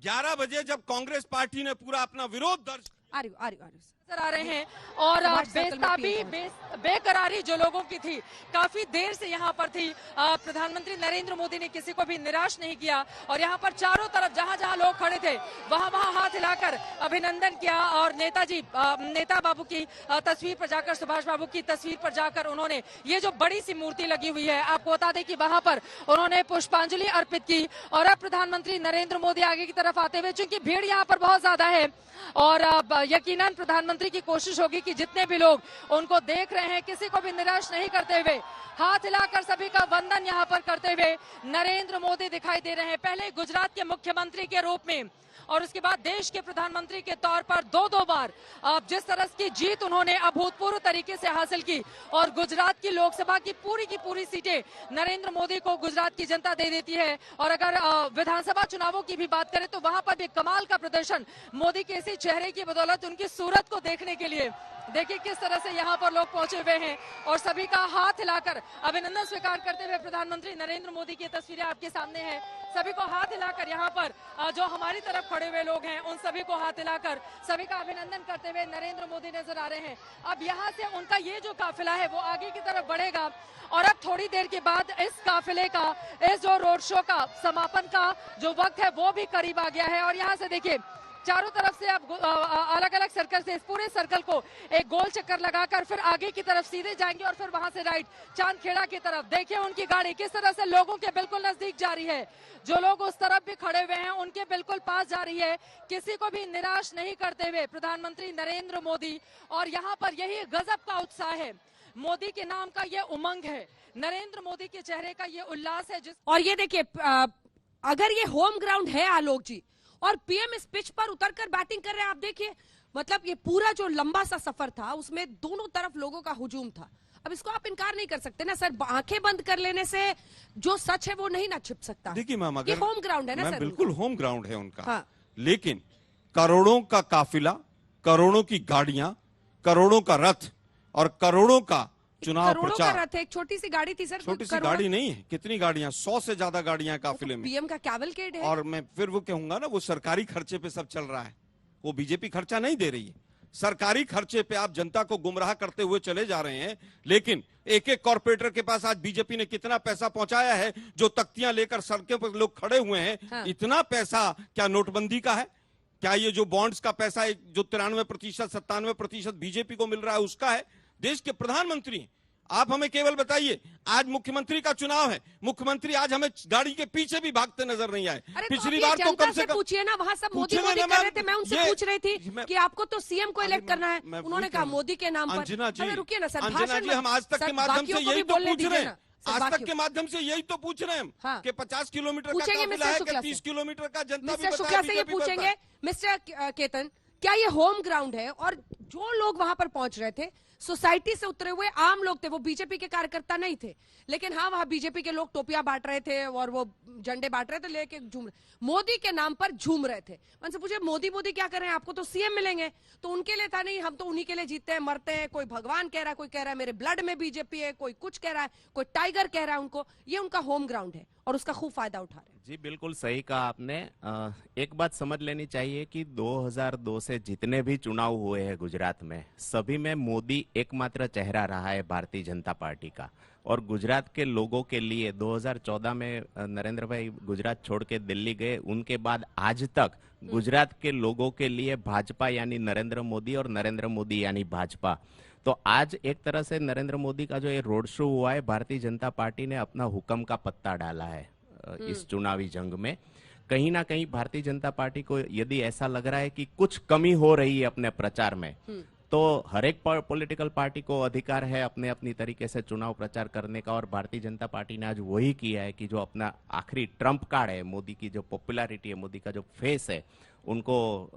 S5: 11 बजे जब कांग्रेस पार्टी ने पूरा अपना विरोध दर्ज
S3: आ रही हूँ।
S1: नजर आ रहे हैं, और
S3: सुभाष सर्कल में
S1: बेताबी
S3: पीएम
S1: बेकरारी जो लोगों की थी काफी देर से यहाँ पर थी। प्रधानमंत्री नरेंद्र मोदी ने किसी को भी निराश नहीं किया, और यहाँ पर चारों तरफ जहाँ जहाँ लोग खड़े थे वहाँ वहाँ हाथ हिलाकर अभिनंदन किया, और नेता बाबू की तस्वीर पर जाकर, सुभाष बाबू की तस्वीर पर जाकर उन्होंने ये जो बड़ी सी मूर्ति लगी हुई है, आपको बता दें कि वहां पर उन्होंने पुष्पांजलि अर्पित की। और अब प्रधानमंत्री नरेंद्र मोदी आगे की तरफ आते हुए, चूंकि भीड़ यहाँ पर बहुत ज्यादा है, और यकीनन प्रधानमंत्री की कोशिश होगी कि जितने भी लोग उनको देख रहे हैं किसी को भी निराश नहीं करते हुए, हाथ हिलाकर सभी का वंदन यहाँ पर करते हुए नरेंद्र मोदी दिखाई दे रहे हैं। पहले गुजरात के मुख्यमंत्री के रूप में, और उसके बाद देश के प्रधानमंत्री के तौर पर 2-2 बार जिस तरह की जीत उन्होंने अभूतपूर्व तरीके से हासिल की, और गुजरात की लोकसभा की पूरी सीटें नरेंद्र मोदी को गुजरात की जनता दे देती है। और अगर विधानसभा चुनावों की भी बात करें तो वहां पर भी कमाल का प्रदर्शन मोदी के इसी चेहरे की बदौलत, उनकी सूरत को देखने के लिए देखिए किस तरह से यहाँ पर लोग पहुंचे हुए हैं, और सभी का हाथ हिलाकर अभिनंदन स्वीकार करते हुए प्रधानमंत्री नरेंद्र मोदी की तस्वीरें आपके सामने हैं। सभी को हाथ हिलाकर यहाँ पर जो हमारी तरफ खड़े हुए लोग हैं उन सभी को हाथ हिलाकर सभी का अभिनंदन करते हुए नरेंद्र मोदी नजर आ रहे हैं। अब यहाँ से उनका ये जो काफिला है वो आगे की तरफ बढ़ेगा, और अब थोड़ी देर के बाद इस काफिले का, इस जो रोड शो का समापन का जो वक्त है वो भी करीब आ गया है। और यहाँ से देखिए चारों तरफ से आप अलग अलग सर्कल से इस पूरे सर्कल को एक गोल चक्कर लगाकर फिर आगे की तरफ सीधे जाएंगे, और फिर वहां से राइट चांदखेड़ा की तरफ। देखिए उनकी गाड़ी किस तरह से लोगों के बिल्कुल नजदीक जा रही है, जो लोग उस तरफ भी खड़े हुए हैं उनके बिल्कुल पास जा रही है, किसी को भी निराश नहीं करते हुए प्रधानमंत्री नरेंद्र मोदी। और यहाँ पर यही गजब का उत्साह है, मोदी के नाम का ये उमंग है, नरेंद्र मोदी के चेहरे का ये उल्लास है।
S3: और ये देखिए, अगर ये होम ग्राउंड है आलोक जी, और पीएम इस पिच पर उतरकर बैटिंग कर रहे हैं, आप देखिए, मतलब ये पूरा जो लंबा सा सफर था उसमें दोनों तरफ लोगों का हुजूम था। अब इसको आप इनकार नहीं कर सकते ना सर, आंखें बंद कर लेने से जो सच है वो नहीं ना छिप सकता।
S5: देखिए मैम,
S3: ये
S5: अगर
S3: होम ग्राउंड है ना
S5: मैम,
S3: सर,
S5: बिल्कुल होम ग्राउंड है उनका।
S3: हाँ।
S5: लेकिन करोड़ों का काफिला, करोड़ों की गाड़ियां, करोड़ों का रथ और करोड़ों का चुनाव
S3: करोड़ों का
S5: प्रचार।
S3: रथ है, एक छोटी सी गाड़ी थी सर,
S5: छोटी सी
S3: करोड़ों-
S5: गाड़ी नहीं है, कितनी गाड़ियां, 100 से ज्यादा गाड़ियां हैं काफिले में।
S3: पीएम का कैवलकेड है।
S5: और मैं फिर वो कहूंगा ना, वो सरकारी खर्चे पे सब चल रहा है, वो बीजेपी खर्चा नहीं दे रही है। सरकारी खर्चे पे आप जनता को गुमराह करते हुए चले जा रहे हैं। लेकिन एक एक कॉर्पोरेटर के पास आज बीजेपी ने कितना पैसा पहुंचाया है, जो तख्तियां लेकर सड़कों पर लोग खड़े हुए हैं।
S3: हाँ।
S5: इतना पैसा क्या नोटबंदी का है? क्या ये जो बॉन्ड्स का पैसा है, जो 93%, 97% बीजेपी को मिल रहा है, उसका है? देश के प्रधानमंत्री हैं। आप हमें केवल बताइए, आज मुख्यमंत्री का चुनाव है, मुख्यमंत्री आज हमें गाड़ी के पीछे भी भागते नजर नहीं आए।
S3: अरे
S5: पिछली
S3: तो
S5: बार तो कम से कम
S3: पूछिए ना, वहाँ सब मोदी
S5: पूछिए
S3: मोदी
S5: ना
S3: कर रहे
S5: मैम,
S3: थे, मैं उनसे
S5: ये-
S3: पूछ रही थी
S5: मैं-
S3: कि आपको तो सीएम को इलेक्ट करना है,
S5: मैं
S3: उन्होंने
S5: वही
S3: कहा
S5: कह रहा
S3: मोदी के नाम पर।
S5: अंजना जी,
S3: अरे रुकिए ना सर,
S5: अंजना
S3: भाषण
S5: जी,
S3: में-
S5: हम आज तक
S3: सर,
S5: के माध्यम
S3: बाकियों
S5: से
S3: को
S5: यही
S3: भी
S5: तो
S3: बोलने
S5: पूछ
S3: दीजिए
S5: रहे
S3: ना,
S5: हैं,
S3: सर,
S5: आज तक
S3: बाकियों-
S5: के माध्यम से यही तो पूछ रहे हैं हम
S3: हाँ।
S5: कि 50 किलोमीटर का
S3: पूछेंगे
S5: काफिला
S3: मिस्टर
S5: है
S3: शुक्ला
S5: कि 30
S3: से।
S5: किलोमीटर का, जनता भी
S3: मिस्टर
S5: बताए,
S3: शुक्ला से ये
S5: बीजेपी बताए।
S3: पूछेंगे, मिस्टर केतन, क्या ये होम ग्राउंड है? और जो लोग वहां पर पहुंच रहे थे, सोसाइटी से उतरे हुए आम लोग थे, वो बीजेपी के कार्यकर्ता नहीं थे, लेकिन हाँ वहां बीजेपी के लोग टोपियां बांट रहे थे और वो झंडे बांट रहे थे, लेके झूम रहे, मोदी के नाम पर झूम रहे थे। उनसे पूछे मोदी मोदी क्या कर रहे हैं, आपको तो सीएम मिलेंगे, तो उनके लिए था नहीं, हम तो उन्हीं के लिए जीतते हैं मरते हैं। कोई भगवान कह रहा है, कोई कह रहा है मेरे ब्लड में बीजेपी है, कोई कुछ कह रहा है, कोई टाइगर कह रहा है उनको। ये उनका होम ग्राउंड है और उसका खूब फायदा उठा रहे हैं।
S6: जी बिल्कुल सही कहा आपने। एक बात समझ लेनी चाहिए कि 2002 से जितने भी चुनाव हुए हैं गुजरात में, सभी में मोदी एकमात्र चेहरा रहा है भारतीय जनता पार्टी का। और गुजरात के लोगों के लिए 2014 में नरेंद्र भाई गुजरात छोड़ के दिल्ली गए, उनके बाद आज तक गुजरात के लोगों के लिए भाजपा यानी नरेंद्र मोदी और नरेंद्र मोदी यानी भाजपा। तो आज एक तरह से नरेंद्र मोदी का जो ये रोड शो हुआ है, भारतीय जनता पार्टी ने अपना हुक्म का पत्ता डाला है इस चुनावी जंग में। कहीं ना कहीं भारतीय जनता पार्टी को यदि ऐसा लग रहा है कि कुछ कमी हो रही है अपने प्रचार में, तो हर एक पॉलिटिकल पार्टी को अधिकार है अपने अपनी तरीके से चुनाव प्रचार करने का। और भारतीय जनता पार्टी ने आज वही किया है कि जो अपना आखिरी ट्रम्प कार्ड है, मोदी की जो पॉपुलैरिटी है, मोदी का जो फेस है, उनको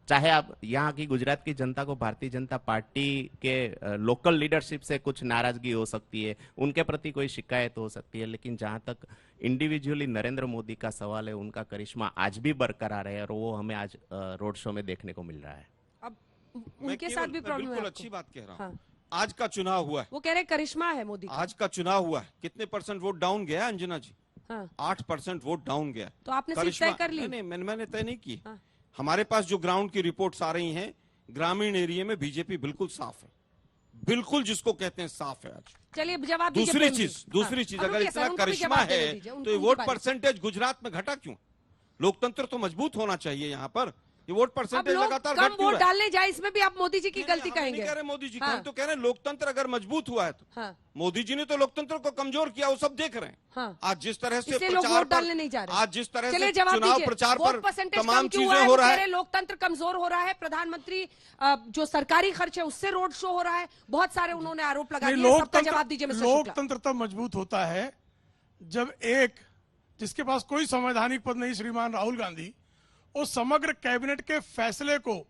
S6: चाहे आप यहाँ की गुजरात की जनता को भारतीय जनता पार्टी के लोकल लीडरशिप से कुछ नाराजगी हो सकती है, उनके प्रति कोई शिकायत हो सकती है, लेकिन जहां तक इंडिविजुअली नरेंद्र मोदी का सवाल है, उनका करिश्मा आज भी बरकरार है और वो हमें आज रोड शो में देखने को मिल रहा है।
S3: अब
S5: मैं
S3: उनके
S5: केवल-
S3: साथ भी
S5: मैं
S3: प्रॉब्लम है
S5: बिल्कुल
S3: आपको?
S5: अच्छी बात कह रहा हूँ।
S3: हाँ।
S5: आज का चुनाव हुआ है,
S3: वो कह रहे करिश्मा है मोदी का।
S5: आज का चुनाव हुआ है, कितने % वोट डाउन गया है अंजना जी?
S3: हाँ।
S5: 8% वोट डाउन गया।
S3: तो आपने सीट
S5: करिश्मा-
S3: तय कर ली?
S5: नहीं, मैंने तय नहीं की।
S3: हाँ।
S5: हमारे पास जो ग्राउंड की रिपोर्ट्स आ रही हैं, ग्रामीण एरिया में बीजेपी बिल्कुल साफ है, बिल्कुल जिसको कहते हैं साफ है आज।
S3: चलिए जवाब दीजिए
S5: दूसरी
S3: प्रेम जी।
S5: चीज, दूसरी
S3: हाँ।
S5: चीज,
S3: अब
S5: अगर
S3: रुकिए सर,
S5: इतना
S3: उनको भी
S5: करिश्मा
S3: जवाब देने
S5: है
S3: दीजिए,
S5: तो ये
S3: उनकी
S5: वोट
S3: बारी।
S5: परसेंटेज गुजरात में घटा क्यों? लोकतंत्र तो मजबूत होना चाहिए यहाँ पर। ये वोट
S3: अब
S5: परसेंटेज
S3: लोग
S5: लगातार
S3: कम
S5: घट क्यों
S3: वोट
S5: रहा है?
S3: डालने जाए, इसमें भी आप मोदी जी की
S5: नहीं,
S3: गलती
S5: हम नहीं
S3: कहेंगे?
S5: कह रहे मोदी जी की,
S3: हाँ।
S5: हम तो कह रहे हैं लोकतंत्र अगर मजबूत हुआ है तो।
S3: हाँ।
S5: मोदी जी ने तो लोकतंत्र को कमजोर किया, वो सब देख रहे हैं।
S3: हाँ।
S5: आज जिस तरह से
S3: इसलिए लोग
S5: प्रचार
S3: वोट
S5: पर,
S3: डालने नहीं जा रहे।
S5: आज जिस तरह
S3: चलिए
S5: से
S3: जवाब
S5: चुनाव
S3: दीजिए,
S5: प्रचार
S3: वोट
S5: पर
S3: परसेंटेज
S5: तमाम
S3: कम क्यों
S5: चीजें
S3: हुआ है?
S5: हो
S3: वो
S5: रहा
S3: कह
S5: है।
S3: रहे लोकतंत्र कमजोर हो रहा है, प्रधानमंत्री जो सरकारी खर्च है उससे रोड शो हो रहा है, बहुत सारे उन्होंने आरोप लगा
S4: नहीं,
S3: दिए। सबका जवाब दीजिए मिस्टर शुक्ला।
S4: लोकतंत्र तब मजबूत होता है जब एक जिसके पास कोई संवैधानिक पद नहीं, श्रीमान राहुल गांधी, वो समग्र कैबिनेट के फैसले को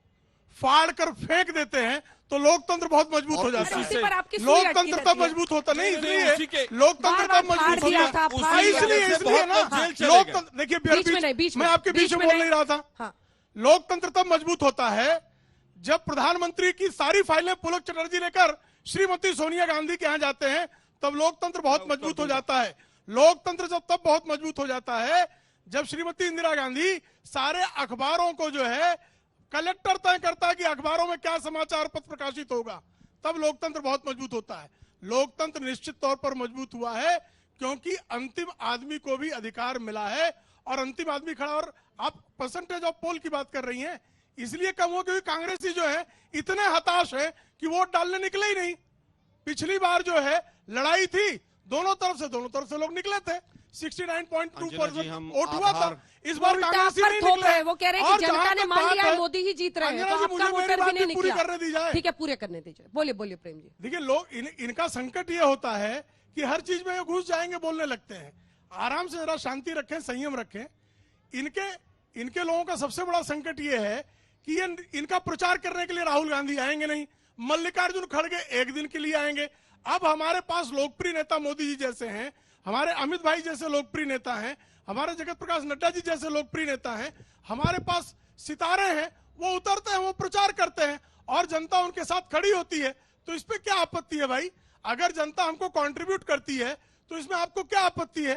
S4: फाड़ कर फेंक देते हैं, तो लोकतंत्र बहुत मजबूत
S5: और
S4: हो जाता
S5: उसी
S3: उसी
S4: है।
S3: पर आपकी सुई
S4: लोकतंत्र
S3: अटकी
S4: तब
S3: रहती है।
S4: मजबूत होता नहीं,
S5: नहीं, नहीं, उसी
S4: इसलिए
S5: के-
S4: लोकतंत्र
S3: बार-बार
S4: तब मजबूत
S3: फाड़ दिया
S4: होता
S3: था,
S4: है।
S3: फाड़ दिया
S4: इसलिए
S5: था।
S4: इसलिए ना,
S5: बहुत जेल चले
S4: लोकतंत्र देखिए
S3: बीच में नहीं, बीच में
S4: मैं आपके बीच में बोल नहीं रहा था।
S3: हाँ।
S4: लोकतंत्र तब मजबूत होता है जब प्रधानमंत्री की सारी फाइलें पुलक चटर्जी लेकर श्रीमती सोनिया गांधी के यहाँ जाते हैं, तब लोकतंत्र बहुत मजबूत हो जाता है। लोकतंत्र जब तब बहुत मजबूत हो जाता है जब श्रीमती इंदिरा गांधी सारे अखबारों को जो है कलेक्टर तय करता है कि अखबारों में क्या समाचार पत्र प्रकाशित होगा, तब लोकतंत्र बहुत मजबूत होता है। लोकतंत्र निश्चित तौर पर मजबूत हुआ है क्योंकि अंतिम आदमी को भी अधिकार मिला है और अंतिम आदमी खड़ा। और आप परसेंटेज ऑफ पोल की बात कर रही हैं, इसलिए कम हो क्योंकि कांग्रेसी जो है इतने हताश है कि वोट डालने निकले ही नहीं। पिछली बार जो है लड़ाई थी, दोनों तरफ से लोग निकले थे, 69.2% वोट हुआ था। इस बार
S3: उल्टा
S4: कांग्रेसी
S3: पर
S4: नहीं
S3: थोप
S4: निकले।
S3: रहे हैं, वो कह रहे हैं
S4: और
S3: कि जनता
S4: जहां
S3: ने
S4: तक
S3: मान
S4: बात
S3: लिया है
S4: है,
S3: मोदी ही जीत रहे हैं,
S4: अंजना
S3: तो
S4: जी,
S3: आपका
S4: मुझे मेरी
S3: वोटर भी
S4: बात
S3: नहीं
S4: भी पूरी
S3: निकला।
S4: करने दी जाए।
S3: ठीक है, पूरे करने दीजिए, बोलिए बोलिए प्रेम जी।
S4: देखिए लोग इनका संकट ये होता है कि हर चीज में ये घुस जाएंगे, बोलने लगते हैं। आराम से जरा शांति रखें, संयम रखें। इनके लोगों का सबसे बड़ा संकट ये है कि ये इनका प्रचार करने के लिए राहुल गांधी आएंगे नहीं, मल्लिकार्जुन खड़गे एक दिन के लिए आएंगे। अब हमारे पास लोकप्रिय नेता मोदी जी जैसे हैं, हमारे अमित भाई जैसे लोकप्रिय नेता हैं, हमारे जगत प्रकाश नड्डा जी जैसे लोकप्रिय नेता हैं, हमारे पास सितारे हैं, वो उतरते हैं, वो प्रचार करते हैं और जनता उनके साथ खड़ी होती है। तो इस पे क्या आपत्ति है भाई? अगर जनता हमको कंट्रीब्यूट करती है तो इसमें आपको क्या आपत्ति है?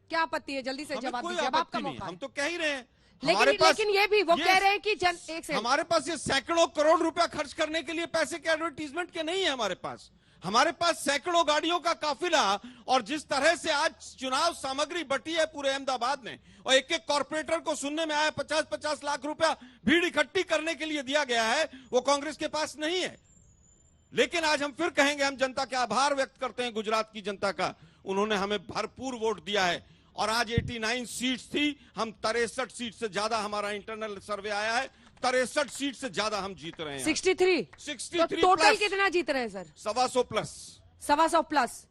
S3: क्या आपत्ति है? जल्दी से
S5: हमें
S3: जवाब
S5: कोई
S3: दीजिए, अब आपका
S5: आपत्ति नहीं,
S3: मौका
S5: हम
S3: है।
S5: तो कह ही रहे हैं।
S3: लेकिन ये भी वो कह रहे हैं कि एक सेकंड,
S5: हमारे पास ये सैकड़ों करोड़ रुपया खर्च करने के लिए पैसे के एडवर्टीजमेंट के नहीं है। हमारे पास सैकड़ों गाड़ियों का काफिला, और जिस तरह से आज चुनाव सामग्री बटी है पूरे अहमदाबाद में, और एक एक कॉर्पोरेटर को सुनने में आया 50-50 लाख रुपया भीड़ इकट्ठी करने के लिए दिया गया है, वो कांग्रेस के पास नहीं है। लेकिन आज हम फिर कहेंगे, हम जनता के आभार व्यक्त करते हैं गुजरात की जनता का, उन्होंने हमें भरपूर वोट दिया है। और आज 89 सीट्स थी, हम 63 सीट से ज्यादा, हमारा इंटरनल सर्वे आया है, 63 सीट से ज्यादा हम जीत रहे हैं।
S3: 63 तो टोटल कितना जीत रहे हैं सर?
S5: 125 प्लस,
S3: 125 प्लस,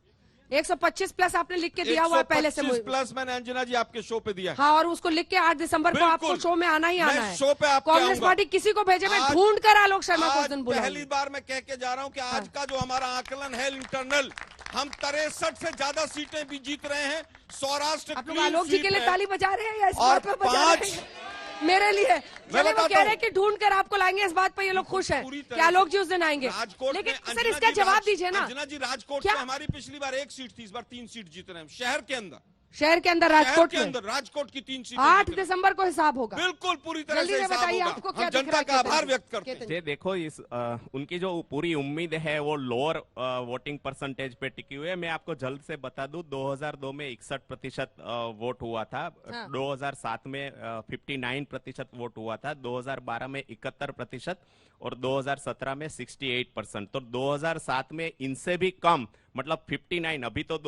S3: 125 प्लस आपने लिख के दिया हुआ है पहले से।
S5: 125 प्लस मैंने अंजना जी आपके शो पे दिया है।
S3: हाँ, और उसको लिख के 8 दिसंबर को आपको
S5: बिल्कुल।
S3: शो में आना ही आना
S5: मैं
S3: है।
S5: शो पे आपके
S3: कांग्रेस
S5: आऊंगा।
S3: पार्टी किसी को भेजे, मैं
S5: आज-
S3: ढूंढ कर आलोक शर्मा को उस
S5: आज
S3: दिन
S5: पहली
S3: बुलाऊंगी।
S5: बार मैं कह के जा रहा हूं कि आज का जो हमारा आकलन है इंटरनल, हम 63 से ज्यादा सीटें भी जीत रहे हैं। सौराष्ट्र
S3: आप लोग
S5: क्लीन
S3: आलोक जी
S5: स्वीप
S3: के लिए
S5: है।
S3: ताली बजा रहे हैं या इस
S5: और
S3: बात पर बजा रहे
S5: 5
S3: हैं? मेरे लिए चलिए, वो
S5: बताता
S3: कह रहे हैं
S5: हूं।
S3: कि ढूंढ कर आपको लाएंगे, इस बात पर ये लोग खुश हैं
S5: पूरी तरह
S3: कि आलोक
S5: से
S3: जी उस दिन आएंगे।
S5: राजकोट
S3: लेकिन
S5: में
S3: सर
S5: अंजना
S3: इसका
S5: जी
S3: जवाब दीजिए ना।
S5: अंजना जी, राजकोट
S3: क्या?
S5: में हमारी पिछली बार 1 सीट थी, इस बार 3 सीट जीत रहे हैं शहर के अंदर।
S3: शहर के अंदर,
S5: शहर
S3: राजकोट
S5: के
S3: में
S5: अंदर राजकोट की 3 सीटें
S3: 8
S5: जीत रहे हैं।
S3: दिसंबर को हिसाब होगा।
S5: बिल्कुल पूरी तरह
S3: जल्दी
S5: से
S3: से
S5: हिसाब
S3: बताइए
S5: होगा।
S3: आपको क्या
S5: हम
S3: दिख
S5: जनता
S3: रहा है
S5: का आभार
S3: केतन जी?
S5: व्यक्त करते हैं।
S3: केतन
S6: ये देखो, उनकी जो पूरी उम्मीद है वो लोअर वोटिंग परसेंटेज पे टिकी हुई है। मैं आपको जल्द से बता दूं, 2002 में 61% वोट हुआ था,
S3: हाँ।
S6: 2007 में 59% वोट हुआ था, 2012 में 71% और 2017 में 68%। तो 2007 में इनसे भी कम, मतलब 59, अभी तो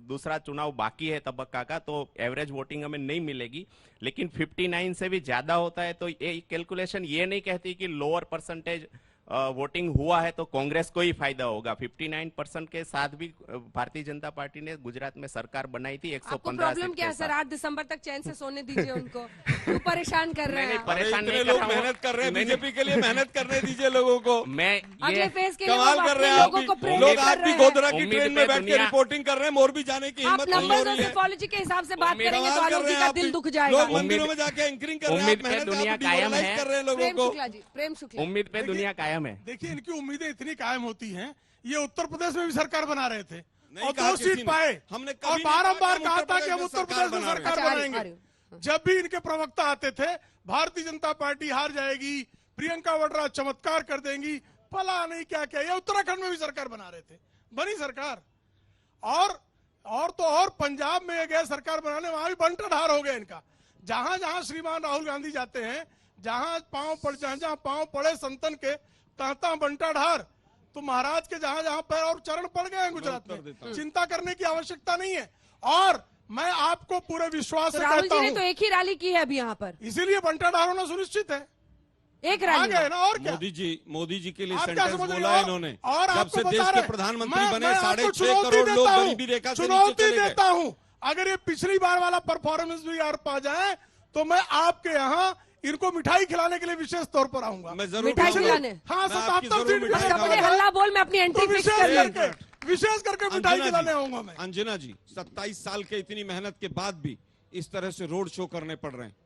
S6: दूसरा चुनाव बाकी है तबक्का का, तो एवरेज वोटिंग हमें नहीं मिलेगी, लेकिन 59 से भी ज्यादा होता है। तो ये कैलकुलेशन ये नहीं कहती कि लोअर परसेंटेज वोटिंग हुआ है तो कांग्रेस को ही फायदा होगा। 59% के साथ भी भारतीय जनता पार्टी ने गुजरात में सरकार बनाई थी 115
S3: आपको प्रॉब्लम
S6: सीट
S3: क्या है
S6: के
S3: सर?
S6: साथ।
S3: 8 दिसंबर तक चैन से सोने दीजिए उनको, क्यों परेशान कर रहे हैं
S6: नहीं,
S3: आप?
S6: परेशान
S5: इतने
S6: नहीं कर
S5: लोग
S6: रहा हूं।
S5: मेहनत कर रहे हैं
S6: नहीं,
S5: बीजेपी के लिए, मेहनत करने दीजिए लोगों को।
S6: मैं
S3: अगले
S6: ये
S3: फेज के लिए
S5: कमाल
S3: वो
S5: कर
S3: अपने
S5: रहे हैं आप
S3: लोगों को
S5: भी।
S3: प्रेरित
S5: लोग
S3: कर
S5: आज भी
S3: रहे हैं।
S5: गोधरा की
S6: उम्मीद
S5: ट्रेन
S6: पे
S5: में बैठ के
S6: दुनिया-
S5: रिपोर्टिंग कर रहे हैं, मोरबी जाने की
S3: आप
S5: हिम्मत नहीं
S3: नंबर्स
S5: हो
S3: और
S5: रही है।
S3: सिफोलॉजी के हिसाब से बात
S6: उम्मीद-
S3: करेंगे तो
S5: कमाल कर
S3: आलोक
S5: रहे
S3: जी
S5: हैं
S3: का
S5: आप
S3: दिल
S5: भी।
S3: दुख जाएगा।
S5: लोग मंदिरों में जाके एंकरिंग कर रहे हैं,
S6: उम्मीद
S5: आप
S6: पे
S5: मेहनत
S6: दुनिया
S5: आप
S6: कायम
S5: demoralize
S6: है।
S5: कर रहे हैं लोगों
S3: प्रेम
S5: को।
S3: शुक्ला जी, प्रेम शुक्ला।
S6: उम्मीद पे
S4: देखिए-
S6: दुनिया कायम है।
S4: देखिए, इनकी उम्मीदें इतनी कायम होती हैं, ये उत्तर प्रदेश में भी सरकार बना रहे थे
S5: नहीं
S4: और
S5: कहा
S4: 2
S5: किसी
S4: सीट
S5: ने।
S4: पाए,
S5: हमने कभी
S4: और
S5: नहीं
S4: बारंबार
S5: कहा
S4: कहा था कि हम उत्तर प्रदेश में
S5: बना रहे हैं।
S4: सरकार
S3: अच्छा, आ रही
S4: बनाएंगे।
S3: हूँ।
S4: जब भी इनके प्रवक्ता आते थे, भारतीय जनता पार्टी हार जाएगी, प्रियंका वाड्रा चमत्कार कर देंगी, फला नहीं क्या क्या। ये उत्तराखंड में भी सरकार बना रहे थे, बनी सरकार। और तो और पंजाब में गए सरकार बनाने, वहां भी बंटा ढार हो गया इनका। जहां जहां श्रीमान राहुल गांधी जाते हैं, जहां जहां पांव पड़े संतन के, तहता बंटा ढार। तो महाराज के जहां जहां पैर और चरण पड़ गए हैं गुजरात में, चिंता करने की आवश्यकता नहीं है। और मैं आपको पूरे विश्वास
S3: तो
S4: से
S3: राहुल
S4: कहता
S3: जी ने तो
S4: हूं,
S3: एक ही रैली की है अभी यहाँ पर,
S4: इसीलिए बंटा ढार होना सुनिश्चित है।
S3: एक
S4: आ
S3: रैली
S4: गए
S3: में।
S4: ना, और क्या?
S5: मोदी जी के लिए
S4: आप क्या
S5: सेंटेंस
S4: समझ रहे
S5: बोला
S4: हो?
S5: है इन्होंने,
S4: और
S5: जब
S4: आपको
S5: से
S4: बता
S5: देश
S4: रहे-
S5: के प्रधानमंत्री
S4: मैं
S5: बने,
S4: आपको
S5: 6.5
S4: चुनौती
S5: करोड़ लोग
S4: देता हूं,
S5: गरीबी रेखा से नीचे
S4: चुनौती
S5: चले गए।
S4: देता हूं। अगर ये पिछली बार वाला परफॉर्मेंस भी यार पा जाए तो मैं आपके यहाँ इनको मिठाई खिलाने के लिए विशेष तौर पर आऊंगा।
S5: मैं जरूर
S3: मिठाई
S5: खाऊंगा।
S3: खिलाने?
S4: हाँ,
S5: मैं आपकी
S4: 77
S5: जरूर
S4: सीट
S5: मिठाई
S4: मिठाई
S5: खाऊंगा।
S3: सबने हल्ला बोल, मैं अपनी
S4: तो
S3: एंट्री फिक्स
S4: विशेष
S3: कर ली।
S4: करके मिठाई खिलाने आऊंगा मैं।
S5: अंजना जी, 27 साल के इतनी मेहनत के बाद भी इस तरह से रोड शो करने पड़ रहे हैं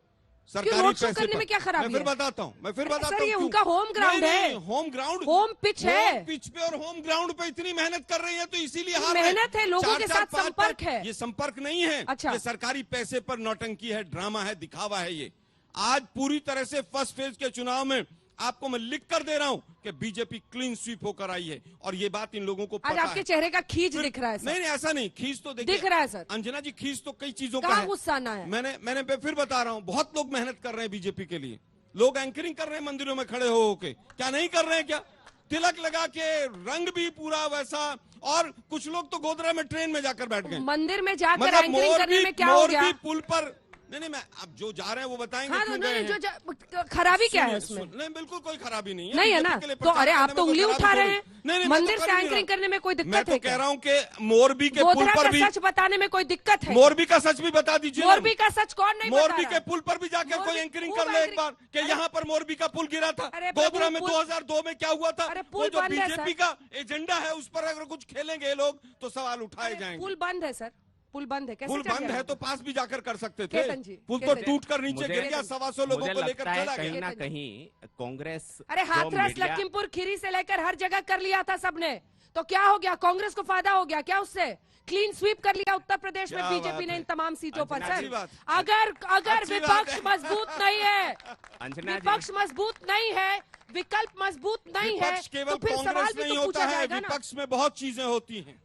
S5: सरकारी
S3: रोड शो
S5: पैसे
S3: करने
S5: पर।
S3: में क्या खराबी
S5: मैं फिर
S3: है?
S5: बताता हूँ
S3: सर, ये
S5: क्यों।
S3: उनका होम ग्राउंड
S5: नहीं,
S3: है।
S5: नहीं, होम ग्राउंड,
S3: होम पिच है।
S5: होम पिच पे और होम ग्राउंड पे इतनी मेहनत कर रही है तो इसीलिए हार रहे हैं।
S3: मेहनत है, लोगों के
S5: 4-4,
S3: साथ
S5: 5-5
S3: संपर्क है।
S5: ये संपर्क नहीं है,
S3: अच्छा।
S5: ये सरकारी पैसे पर नौटंकी है, ड्रामा है, दिखावा है। ये आज पूरी तरह से फर्स्ट फेज के चुनाव में आपको मैं लिख कर दे रहा हूं कि बीजेपी क्लीन स्वीप होकर आई है, और ये बात इन लोगों को
S3: आज
S5: पता
S3: आपके
S5: है।
S3: चेहरे का खींच
S5: फिर-
S3: दिख रहा है सर।
S5: नहीं, ऐसा नहीं, खींच तो देखिए
S3: दिख रहा है सर।
S5: अंजना जी, खींच तो कई चीजों का
S3: कहाँ
S5: है।
S3: गुस्सा ना है?
S5: मैंने फिर बता रहा हूं, बहुत लोग मेहनत कर रहे हैं बीजेपी के लिए। लोग एंकरिंग कर रहे हैं मंदिरों में खड़े हो के, क्या नहीं कर रहे हैं क्या? तिलक लगा के, रंग भी पूरा वैसा, और कुछ लोग तो गोधरा में ट्रेन में जाकर बैठ गए।
S3: मंदिर में जाकर
S5: मतलब
S3: एंकरिंग करने में क्या हो गया?
S5: पुल पर नहीं मैं अब जो जा रहे हैं वो बताएंगे
S3: हाँ,
S5: क्यों
S3: तो
S5: गए
S3: नहीं,
S5: हैं।
S3: खराबी क्या है
S5: सुनिए,
S3: उसमें?
S5: नहीं बिल्कुल कोई खराबी नहीं है।
S3: नहीं है ना,
S5: बीजेपी के लिए
S3: तो
S5: प्रचार
S3: अरे आप
S5: करने
S3: तो
S5: में
S3: उंगली
S5: कोई
S3: उठा
S5: खराबी
S3: रहे
S5: थोड़ी।
S3: हैं।
S5: नहीं, मैं
S3: मंदिर
S5: तो
S3: से
S5: कर नहीं
S3: एंकरिंग
S5: रहा।
S3: करने में कोई
S5: मैं
S3: दिक्कत
S5: तो
S3: है
S5: कह
S3: क्या?
S5: रहा हूँ कि मोरबी के पुल
S3: गोधरा
S5: पर
S3: का
S5: भी,
S3: सच बताने में कोई दिक्कत है?
S5: मोरबी का सच भी बता दीजिए।
S3: मोरबी का सच कौन नहीं बता
S5: मोरबी
S3: रहा?
S5: के पुल पर भी जाकर कोई
S3: मोरबी
S5: एंकरिंग
S3: खूब
S5: कर ले एक
S3: एंकरिंग-
S5: बार कि यहाँ पर मोरबी का पुल गिरा था।
S3: अरे प्रभु,
S5: गोधरा में
S3: पुल-
S5: 2002 में क्या हुआ था?
S3: अरे
S5: वो
S3: पुल
S5: जो
S3: बंद है,
S5: बीजेपी
S3: सर।
S5: का एजेंडा है उस पर अगर कुछ खेलेंगे ये लोग तो सवाल उठाए
S3: अरे,
S5: जाएंगे।
S3: पुल बंद है सर, पुल बंद है, कैसे
S5: पुल
S3: चल
S5: बंद
S3: जाएगा?
S5: है तो पास भी जाकर कर सकते थे।
S3: केतन जी,
S5: पुल तो
S3: केतन।
S5: टूट कर नीचे
S6: मुझे-
S5: गिर गया, 125 लोगों
S6: मुझे
S5: को लेकर
S6: लगता है
S5: चला
S6: कहीं
S5: गया।
S6: ना कहीं कांग्रेस
S3: अरे
S6: जो
S3: हाथरस
S6: मीडिया-
S3: लखीमपुर खीरी से लेकर हर जगह कर लिया था सबने, तो क्या हो गया? कांग्रेस को फायदा हो गया क्या उससे? क्लीन स्वीप कर लिया उत्तर प्रदेश में
S5: क्या
S3: बीजेपी
S5: बात
S3: ने
S5: है।
S3: इन तमाम सीटों पर।
S5: अच्छी
S3: सर
S5: बात।
S3: अगर अगर
S5: अच्छी बात
S3: विपक्ष
S5: है।
S3: मजबूत नहीं है,
S6: अंजना जी,
S3: विपक्ष मजबूत नहीं है, विकल्प मजबूत नहीं है,
S5: विपक्ष केवल
S3: तो फिर सवाल
S5: कांग्रेस
S3: भी
S5: नहीं
S3: तो
S5: होता
S3: पूछा
S5: है,
S3: जाएगा ना।
S5: विपक्ष में बहुत चीजें होती हैं।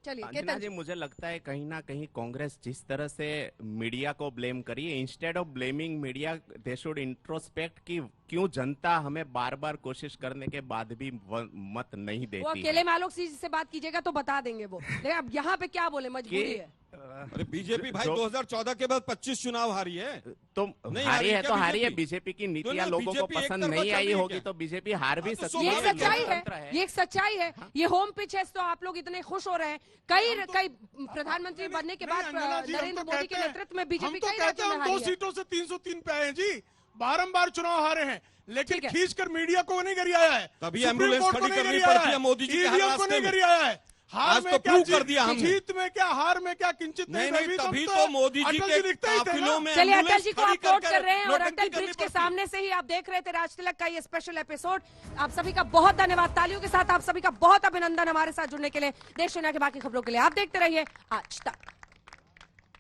S3: चलिए
S6: अंजना
S3: केतन
S6: जी,
S3: जी,
S6: मुझे लगता है कहीं ना कहीं कांग्रेस जिस तरह से मीडिया को ब्लेम करी है, instead of blaming media they should introspect कि क्यों जनता हमें बार बार कोशिश करने के बाद भी मत नहीं
S3: वो
S6: देती
S3: अकेले
S6: है।
S3: में आलोक सिंह जी से बात कीजिएगा तो बता देंगे वो, लेकिन अब यहाँ पे क्या बोले, मजबूरी
S6: कि
S3: है।
S5: अरे बीजेपी भाई
S6: जो-
S5: 2014 के बाद 25 चुनाव हारी है।
S6: तो
S5: नहीं
S6: हारी
S5: हारी
S6: है
S5: क्या
S6: तो हारी है,
S5: बीजेपी?
S6: बीजेपी की नीतियां
S5: नहीं,
S6: लोगों को
S5: बीजेपी एक
S6: पसंद
S5: तरफा
S6: नहीं
S5: चल
S6: आई
S5: रही है
S6: होगी
S5: क्या?
S6: तो बीजेपी हार भी
S5: हाँ, तो
S6: सकती
S3: ये
S6: है,
S5: स्वाभाविक
S3: सच्चाई
S6: लोकतंत्र
S3: है, ये एक सच्चाई है। ये होम पिच है तो आप लोग इतने खुश हो रहे हैं। कई प्रधानमंत्री बनने के बाद
S4: अंजना जी, हम
S3: नरेंद्र
S4: तो
S3: मोदी के
S4: कहते हैं-
S3: नेतृत्व में
S4: हम
S3: बीजेपी
S4: तो
S3: कई
S4: कहते
S3: राज्यों
S4: हैं
S3: में
S4: हम
S3: हारी
S4: 2
S3: है।
S4: सीटों से 303 पे आए हैं जी, बारंबार चुनाव हारे हैं, लेकिन
S3: ठीक है।
S4: खींच कर मीडिया को नहीं गिराया है,
S5: तभी
S4: सुप्रीम
S5: एम्बुलेंस
S4: कोर्ट को
S5: खड़ी
S4: नहीं
S5: करनी
S4: गिराया
S5: पड़ती है मोदी जी के हर
S4: EVM को
S5: रास्ते
S4: नहीं
S5: में।
S4: गिराया है। हार
S5: आज
S4: में
S5: तो
S4: क्या
S5: प्रूव
S4: जीत,
S5: कर दिया हमने।
S4: जीत में क्या, हार में क्या, किंचित
S5: नहीं
S4: नहीं
S5: तभी तो मोदी जी
S4: अटल
S5: के
S4: दिखते ही थे ना।
S5: काफिलों में
S3: चलिए अटल
S5: एम्बुलेंस
S3: जी को
S5: खड़ी
S3: आप नोट
S5: कर
S3: कर रहे हैं और
S5: नोटंकी
S3: अटल
S5: करनी
S3: ब्रिज के
S5: पड़ती।
S3: सामने से ही आप देख रहे थे राज तिलक का ये स्पेशल एपिसोड। आप सभी का बहुत धन्यवाद, तालियों के साथ आप सभी का बहुत अभिनंदन हमारे साथ जुड़ने के लिए। देश दुनिया की बाकी खबरों के लिए आप देखते रहिए आज तक।